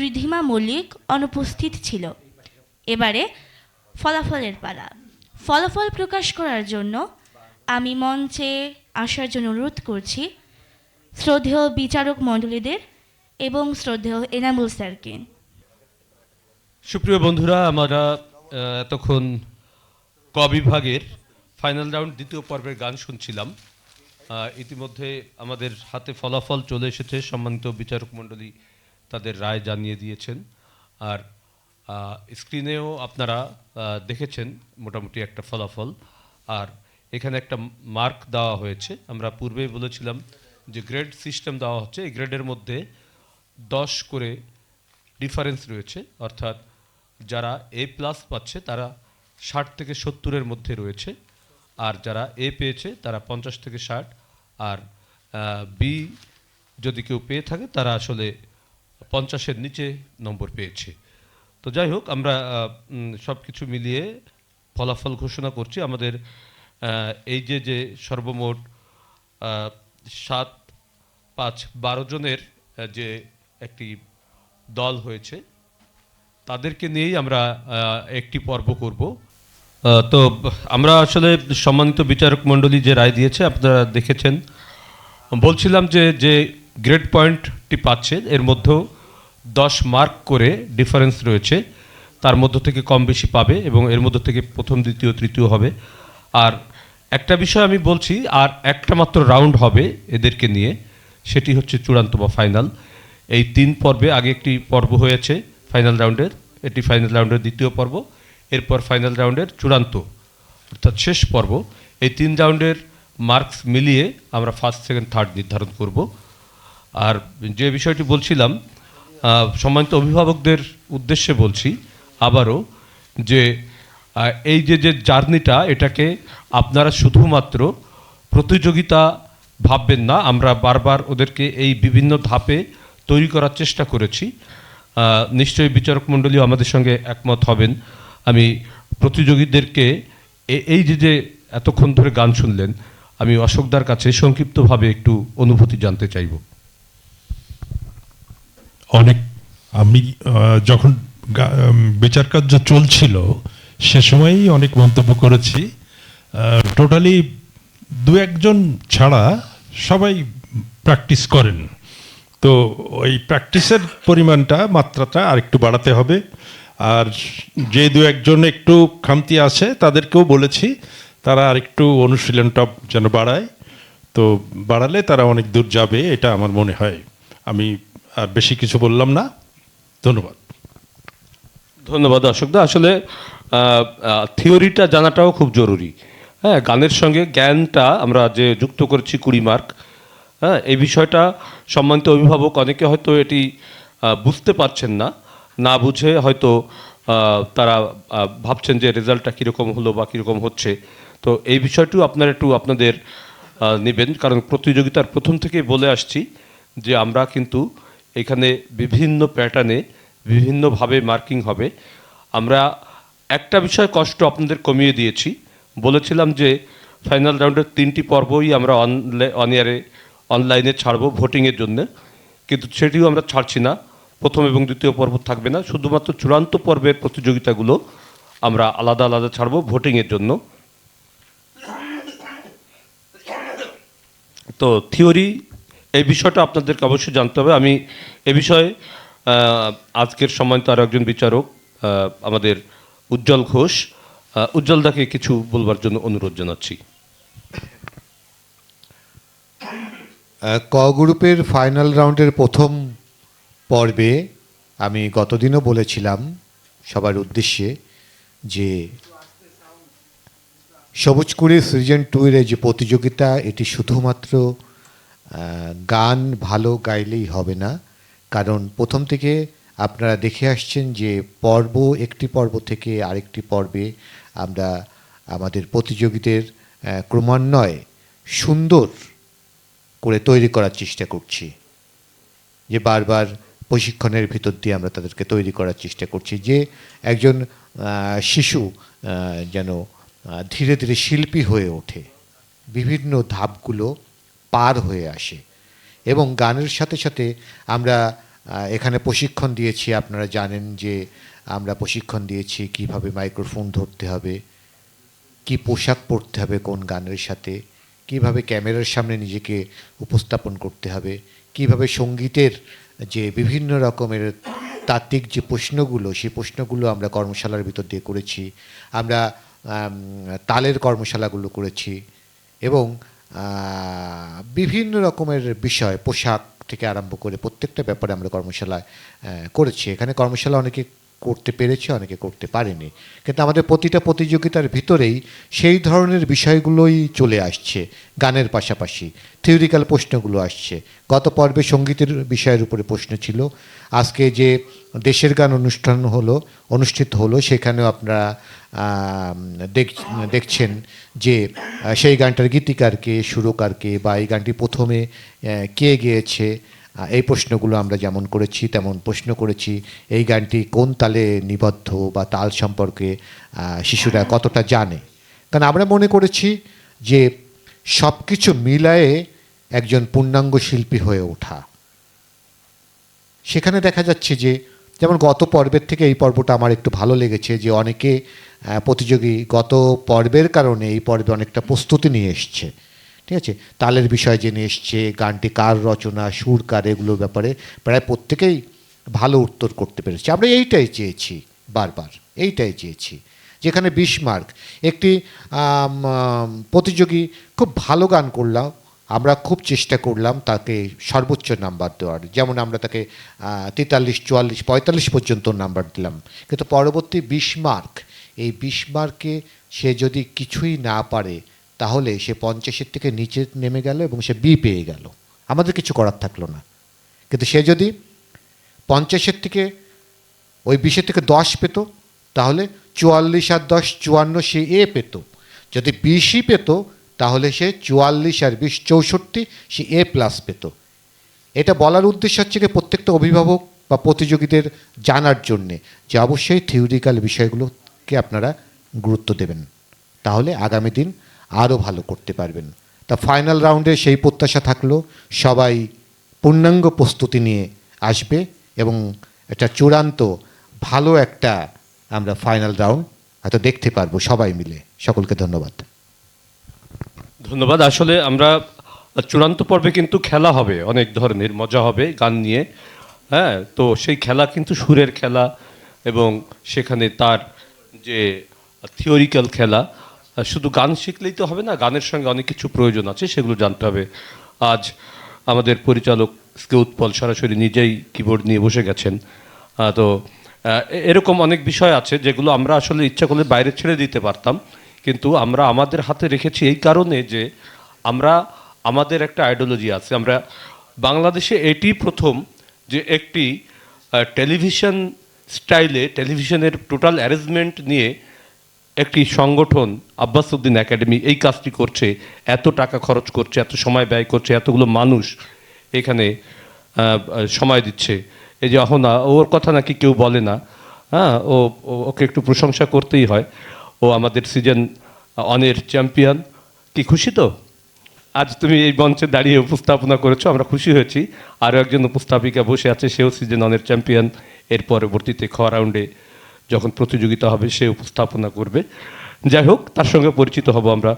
রিধিমা মল্লিক অনুপস্থিত ছিল। এবারে ফলাফলের পালা। ফলাফল প্রকাশ করার জন্য আমি মঞ্চে আসার জন্য অনুরোধ করছি শ্রদ্ধেয় বিচারক মণ্ডলীদের এবং শ্রদ্ধেয় এনামুল স্যারকে। সুপ্রিয় বন্ধুরা, আমরা এতক্ষণ ক বিভাগের ফাইনাল রাউন্ড দ্বিতীয় পর্বের গান শুনছিলাম। ইতিমধ্যে আমাদের হাতে ফলাফল চলে এসেছে। সম্মানিত বিচারক মণ্ডলী তাদের রায় জানিয়ে দিয়েছেন। আর স্ক্রিনেও আপনারা দেখেছেন মোটামুটি একটা ফলাফল। আর এখানে একটা মার্ক দেওয়া হয়েছে। আমরা পূর্বেই বলেছিলাম যে গ্রেড সিস্টেম দেওয়া হচ্ছে। এই গ্রেডের মধ্যে 10 করে ডিফারেন্স রয়েছে, অর্থাৎ যারা A+ পাচ্ছে তারা 60 থেকে 70-এর মধ্যে রয়েছে, আর যারা A পেয়েছে তারা 50 থেকে 60, আর B যদি কেউ পেয়ে থাকে তারা আসলে 50-এর নিচে নম্বর পেয়েছে। তো যাই হোক, আমরা সব কিছু মিলিয়ে ফলাফল ঘোষণা করছি। আমাদের এই যে সর্বমোট 7, 5, 12 জনের যে একটি দল হয়েছে, তাদেরকে নিয়েই আমরা একটি পর্ব করব। তো আমরা আসলে সম্মানিত বিচারক মণ্ডলী যে রায় দিয়েছে আপনারা দেখেছেন। বলছিলাম যে যে গ্রেড পয়েন্টটি পাচ্ছে এর মধ্যেও 10 মার্ক করে ডিফারেন্স রয়েছে, তার মধ্য থেকে কম বেশি পাবে এবং এর মধ্য থেকে প্রথম দ্বিতীয় তৃতীয় হবে। আর একটা বিষয় আমি বলছি, আর একটা মাত্র রাউন্ড হবে এদেরকে নিয়ে, সেটি হচ্ছে চূড়ান্ত বা ফাইনাল। এই 3 পর্বে আগে একটি পর্ব হয়েছে ফাইনাল রাউন্ডের, এটি ফাইনাল রাউন্ডের দ্বিতীয় পর্ব, এরপর ফাইনাল রাউন্ডের চূড়ান্ত অর্থাৎ শেষ পর্ব। এই 3 রাউন্ডের মার্কস মিলিয়ে আমরা ফার্স্ট সেকেন্ড থার্ড নির্ধারণ করব। আর যে বিষয়টি বলছিলাম, সম্মানিত অভিভাবকদের উদ্দেশ্যে বলছি আবারও যে এই যে যে জার্নিটা, এটাকে আপনারা শুধুমাত্র প্রতিযোগিতা ভাববেন না। আমরা বারবার ওদেরকে এই বিভিন্ন ধাপে তৈরি করার চেষ্টা করেছি। নিশ্চয়ই বিচারক মণ্ডলীও আমাদের সঙ্গে একমত হবেন। আমি প্রতিযোগীদেরকে এই যে যে এতক্ষণ ধরে গান শুনলেন, আমি অশোকদার কাছে সংক্ষিপ্তভাবে একটু অনুভূতি জানতে চাইব। অনেক আমি যখন বিচার কার্য চলছিল সে সময়ই অনেক মন্তব্য করেছি। টোটালি 2-1 ছাড়া সবাই প্র্যাকটিস করেন, তো ওই প্র্যাকটিসের পরিমাণটা মাত্রাটা আরেকটু বাড়াতে হবে। আর যে 2-1 একটু খামতি আছে তাদেরকেও বলেছি তারা আরেকটু অনুশীলনটা যেন বাড়ায়, তো বাড়ালে তারা অনেক দূর যাবে, এটা আমার মনে হয়। আমি আর বেশি কিছু বললাম না, ধন্যবাদ। ধন্যবাদ অশোকদা। আসলে থিওরিটা জানাটাও খুব জরুরি। হ্যাঁ, গানের সঙ্গে জ্ঞানটা আমরা যে যুক্ত করেছি 20 মার্ক, হ্যাঁ, এই বিষয়টা সম্মানিত অভিভাবক অনেকে হয়তো এটি বুঝতে পারছেন না, না বুঝে হয়তো তারা ভাবছেন যে রেজাল্টটা কীরকম হলো বা কীরকম হচ্ছে। তো এই বিষয়টিও আপনারা একটু আপনাদের নেবেন, কারণ প্রতিযোগিতার প্রথম থেকেই বলে আসছি যে আমরা কিন্তু এখানে বিভিন্ন প্যাটার্নে বিভিন্নভাবে মার্কিং হবে। আমরা একটা বিষয় কষ্ট আপনাদের কমিয়ে দিয়েছি, বলেছিলাম যে ফাইনাল রাউন্ডের 3টি পর্বই আমরা অনলাইনে ছাড়বো ভোটিংয়ের জন্য, কিন্তু সেটিও আমরা ছাড়ছি না। প্রথম এবং দ্বিতীয় পর্ব থাকবে না, শুধুমাত্র চূড়ান্ত পর্বের প্রতিযোগিতাগুলো আমরা আলাদা আলাদা ছাড়বো ভোটিংয়ের জন্য। তো থিওরি এই বিষয়টা আপনাদেরকে অবশ্যই জানতে হবে। আমি এ বিষয়ে আজকের সম্মানিত আরও একজন বিচারক আমাদের উজ্জ্বল ঘোষ, উজ্জ্বলদাকে কিছু বলবার জন্য অনুরোধ জানাচ্ছি। ক গ্রুপের ফাইনাল রাউন্ডের প্রথম পর্বে আমি গতদিনও বলেছিলাম সবার উদ্দেশ্যে যে সবুজকুড়ি সিজন 2-এর যে প্রতিযোগিতা, এটি শুধুমাত্র গান ভালো গাইলেই হবে না, কারণ প্রথম থেকে আপনারা দেখে আসছেন যে একটি পর্ব থেকে আরেকটি পর্বে আমরা আমাদের প্রতিযোগীদের ক্রমান্বয়ে সুন্দর করে তৈরি করার চেষ্টা করছি, যে বারবার প্রশিক্ষণের ভিতর দিয়ে আমরা তাদেরকে তৈরি করার চেষ্টা করছি যে একজন শিশু যেন ধীরে ধীরে শিল্পী হয়ে ওঠে, বিভিন্ন ধাপগুলো পার হয়ে আসে। এবং গানের সাথে সাথে আমরা এখানে প্রশিক্ষণ দিয়েছি, আপনারা জানেন যে আমরা প্রশিক্ষণ দিয়েছি কিভাবে মাইক্রোফোন ধরতে হবে, কি পোশাক পরতে হবে কোন গানের সাথে, কিভাবে ক্যামেরার সামনে নিজেকে উপস্থাপন করতে হবে, কিভাবে সঙ্গীতের যে বিভিন্ন রকমের তাত্ত্বিক যে প্রশ্নগুলো, সেই প্রশ্নগুলো আমরা কর্মশালার ভিতর দিয়ে করেছি। আমরা তালের কর্মশালাগুলো করেছি এবং বিভিন্ন রকমের বিষয়, পোশাক থেকে আরম্ভ করে প্রত্যেকটা ব্যাপারে আমরা কর্মশালায় করেছি। এখানে কর্মশালা অনেকে করতে পেরেছে, অনেকে করতে পারেনি, কিন্তু আমাদের প্রতিটা প্রতিযোগিতার ভিতরেই সেই ধরনের বিষয়গুলোই চলে আসছে। গানের পাশাপাশি থিওরিক্যাল প্রশ্নগুলো আসছে। গত পর্বে সঙ্গীতের বিষয়ের উপরে প্রশ্ন ছিল, আজকে যে দেশের গান অনুষ্ঠিত হলো সেখানেও আপনারা দেখছেন যে সেই গানটার গীতিকারকে, সুরকারকে, বা এই গানটি প্রথমে কে গেয়েছে, এই প্রশ্নগুলো আমরা যেমন করেছি তেমন প্রশ্ন করেছি এই গানটি কোন তালে নিবদ্ধ বা তাল সম্পর্কে শিশুরা কতটা জানে। কারণ আমরা মনে করেছি যে সব কিছু মিলায়ে একজন পূর্ণাঙ্গ শিল্পী হয়ে ওঠা। সেখানে দেখা যাচ্ছে যে যেমন গত পর্বের থেকে এই পর্বটা আমার একটু ভালো লেগেছে, যে অনেকে প্রতিযোগী গত পর্বের কারণে এই পর্বে অনেকটা প্রস্তুতি নিয়ে এসছে, ঠিক আছে, তালের বিষয় জেনে এসছে, গানটি কার রচনা, সুর কার, এগুলোর ব্যাপারে প্রায় প্রত্যেকেই ভালো উত্তর করতে পেরেছে। আমরা এইটাই চেয়েছি, বারবার এইটাই চেয়েছি, যেখানে 20 মার্ক একটি প্রতিযোগী খুব ভালো গান করলাম, আমরা খুব চেষ্টা করলাম তাকে সর্বোচ্চ নাম্বার দেওয়ার, যেমন আমরা তাকে 43, 44, 45 পর্যন্ত নাম্বার দিলাম, কিন্তু পরবর্তী 20 মার্ক, এই 20 মার্কে সে যদি কিছুই না পারে তাহলে সে 50-এর থেকে নিচে নেমে গেল এবং সে বি পেয়ে গেল, আমাদের কিছু করার থাকলো না। কিন্তু সে যদি 50-এর থেকে ওই 20-এর থেকে 10 পেত তাহলে 44 আর 10 54 সে এ পেত, যদি 20ই পেত তাহলে সে 44 আর 20 64 সে এ প্লাস পেত। এটা বলার উদ্দেশ্য হচ্ছে কি প্রত্যেকটা অভিভাবক বা প্রতিযোগীদের জানার জন্যে যে অবশ্যই থিওরিক্যাল বিষয়গুলোকে আপনারা গুরুত্ব দেবেন, তাহলে আগামী দিন আরও ভালো করতে পারবেন। তা ফাইনাল রাউন্ডে সেই প্রত্যাশা থাকলো সবাই পূর্ণাঙ্গ প্রস্তুতি নিয়ে আসবে এবং একটা চূড়ান্ত ভালো একটা আমরা ফাইনাল রাউন্ড হয়তো দেখতে পারবো সবাই মিলে। সকলকে ধন্যবাদ। ধন্যবাদ। আসলে আমরা চূড়ান্ত পর্বে কিন্তু খেলা হবে, অনেক ধরনের মজা হবে গান নিয়ে, হ্যাঁ, তো সেই খেলা কিন্তু সুরের খেলা এবং সেখানে তার যে থিওরিক্যাল খেলা, শুধু গান শিখলেই তো হবে না, গানের সঙ্গে অনেক কিছু প্রয়োজন আছে, সেগুলো জানতে হবে। আজ আমাদের পরিচালক কে উৎপল সরাসরি নিজেই কিবোর্ড নিয়ে বসে গেছেন, তো এরকম অনেক বিষয় আছে যেগুলো আমরা আসলে ইচ্ছা করলে বাইরে ছেড়ে দিতে পারতাম, কিন্তু আমরা আমাদের হাতে রেখেছি এই কারণে যে আমরা আমাদের একটা আইডিওলজি আছে। আমরা বাংলাদেশে এটি প্রথম যে একটি টেলিভিশন স্টাইলে, টেলিভিশনের টোটাল অ্যারেঞ্জমেন্ট নিয়ে একটি সংগঠন আব্বাস উদ্দিন একাডেমি এই কাজটি করছে, এত টাকা খরচ করছে, এত সময় ব্যয় করছে, এতগুলো মানুষ এখানে সময় দিচ্ছে। এই যে অহনা, ওর কথা নাকি কেউ বলে না, হ্যাঁ, ওকে একটু প্রশংসা করতেই হয়। ও আমাদের সিজন অনের চ্যাম্পিয়ন। কি খুশি তো? আজ তুমি এই মঞ্চে দাঁড়িয়ে উপস্থাপনা করেছো, আমরা খুশি হয়েছি। আরও একজন উপস্থাপিকা বসে আছে, সেও সিজন অনের চ্যাম্পিয়ন। এর পরবর্তীতে খ রাউন্ডে যখন প্রতিযোগিতা হবে সে উপস্থাপনা করবে। যাই হোক, তার সঙ্গে পরিচিত হব আমরা।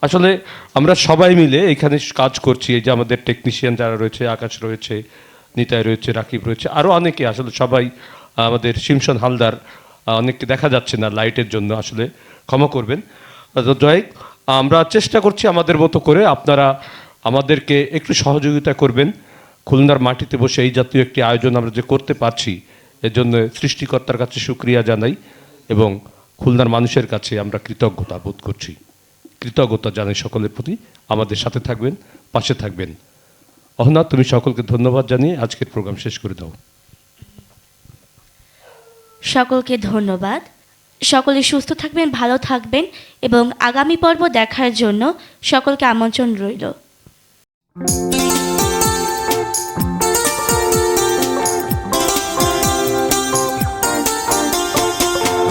আসলে আমরা সবাই মিলে এখানে কাজ করছি। এই যে আমাদের টেকনিশিয়ান যারা রয়েছে, আকাশ রয়েছে, নিতাই রয়েছে, রাকিব রয়েছে, আরও অনেকে, আসলে সবাই, আমাদের শিমশন হালদার, অনেককে দেখা যাচ্ছে না লাইটের জন্য, আসলে ক্ষমা করবেন। তো জয়, আমরা চেষ্টা করছি আমাদের মতো করে, আপনারা আমাদেরকে একটু সহযোগিতা করবেন। খুলনার মাটিতে বসে এই জাতীয় একটি আয়োজন আমরা যে করতে পারছি, এর জন্য সৃষ্টিকর্তার কাছে শুকরিয়া জানাই এবং খুলনার মানুষের কাছে আমরা কৃতজ্ঞতা বোধ করছি। কৃতজ্ঞতা জানাই সকলের প্রতি। আমাদের সাথে থাকবেন, পাশে থাকবেন। অহনা, তুমি সকলকে ধন্যবাদ জানিয়ে আজকের প্রোগ্রাম শেষ করে দাও। সকলকে ধন্যবাদ। সকলে সুস্থ থাকবেন, ভালো থাকবেন এবং আগামী পর্ব দেখার জন্য সকলকে আমন্ত্রণ রইল। Yeah.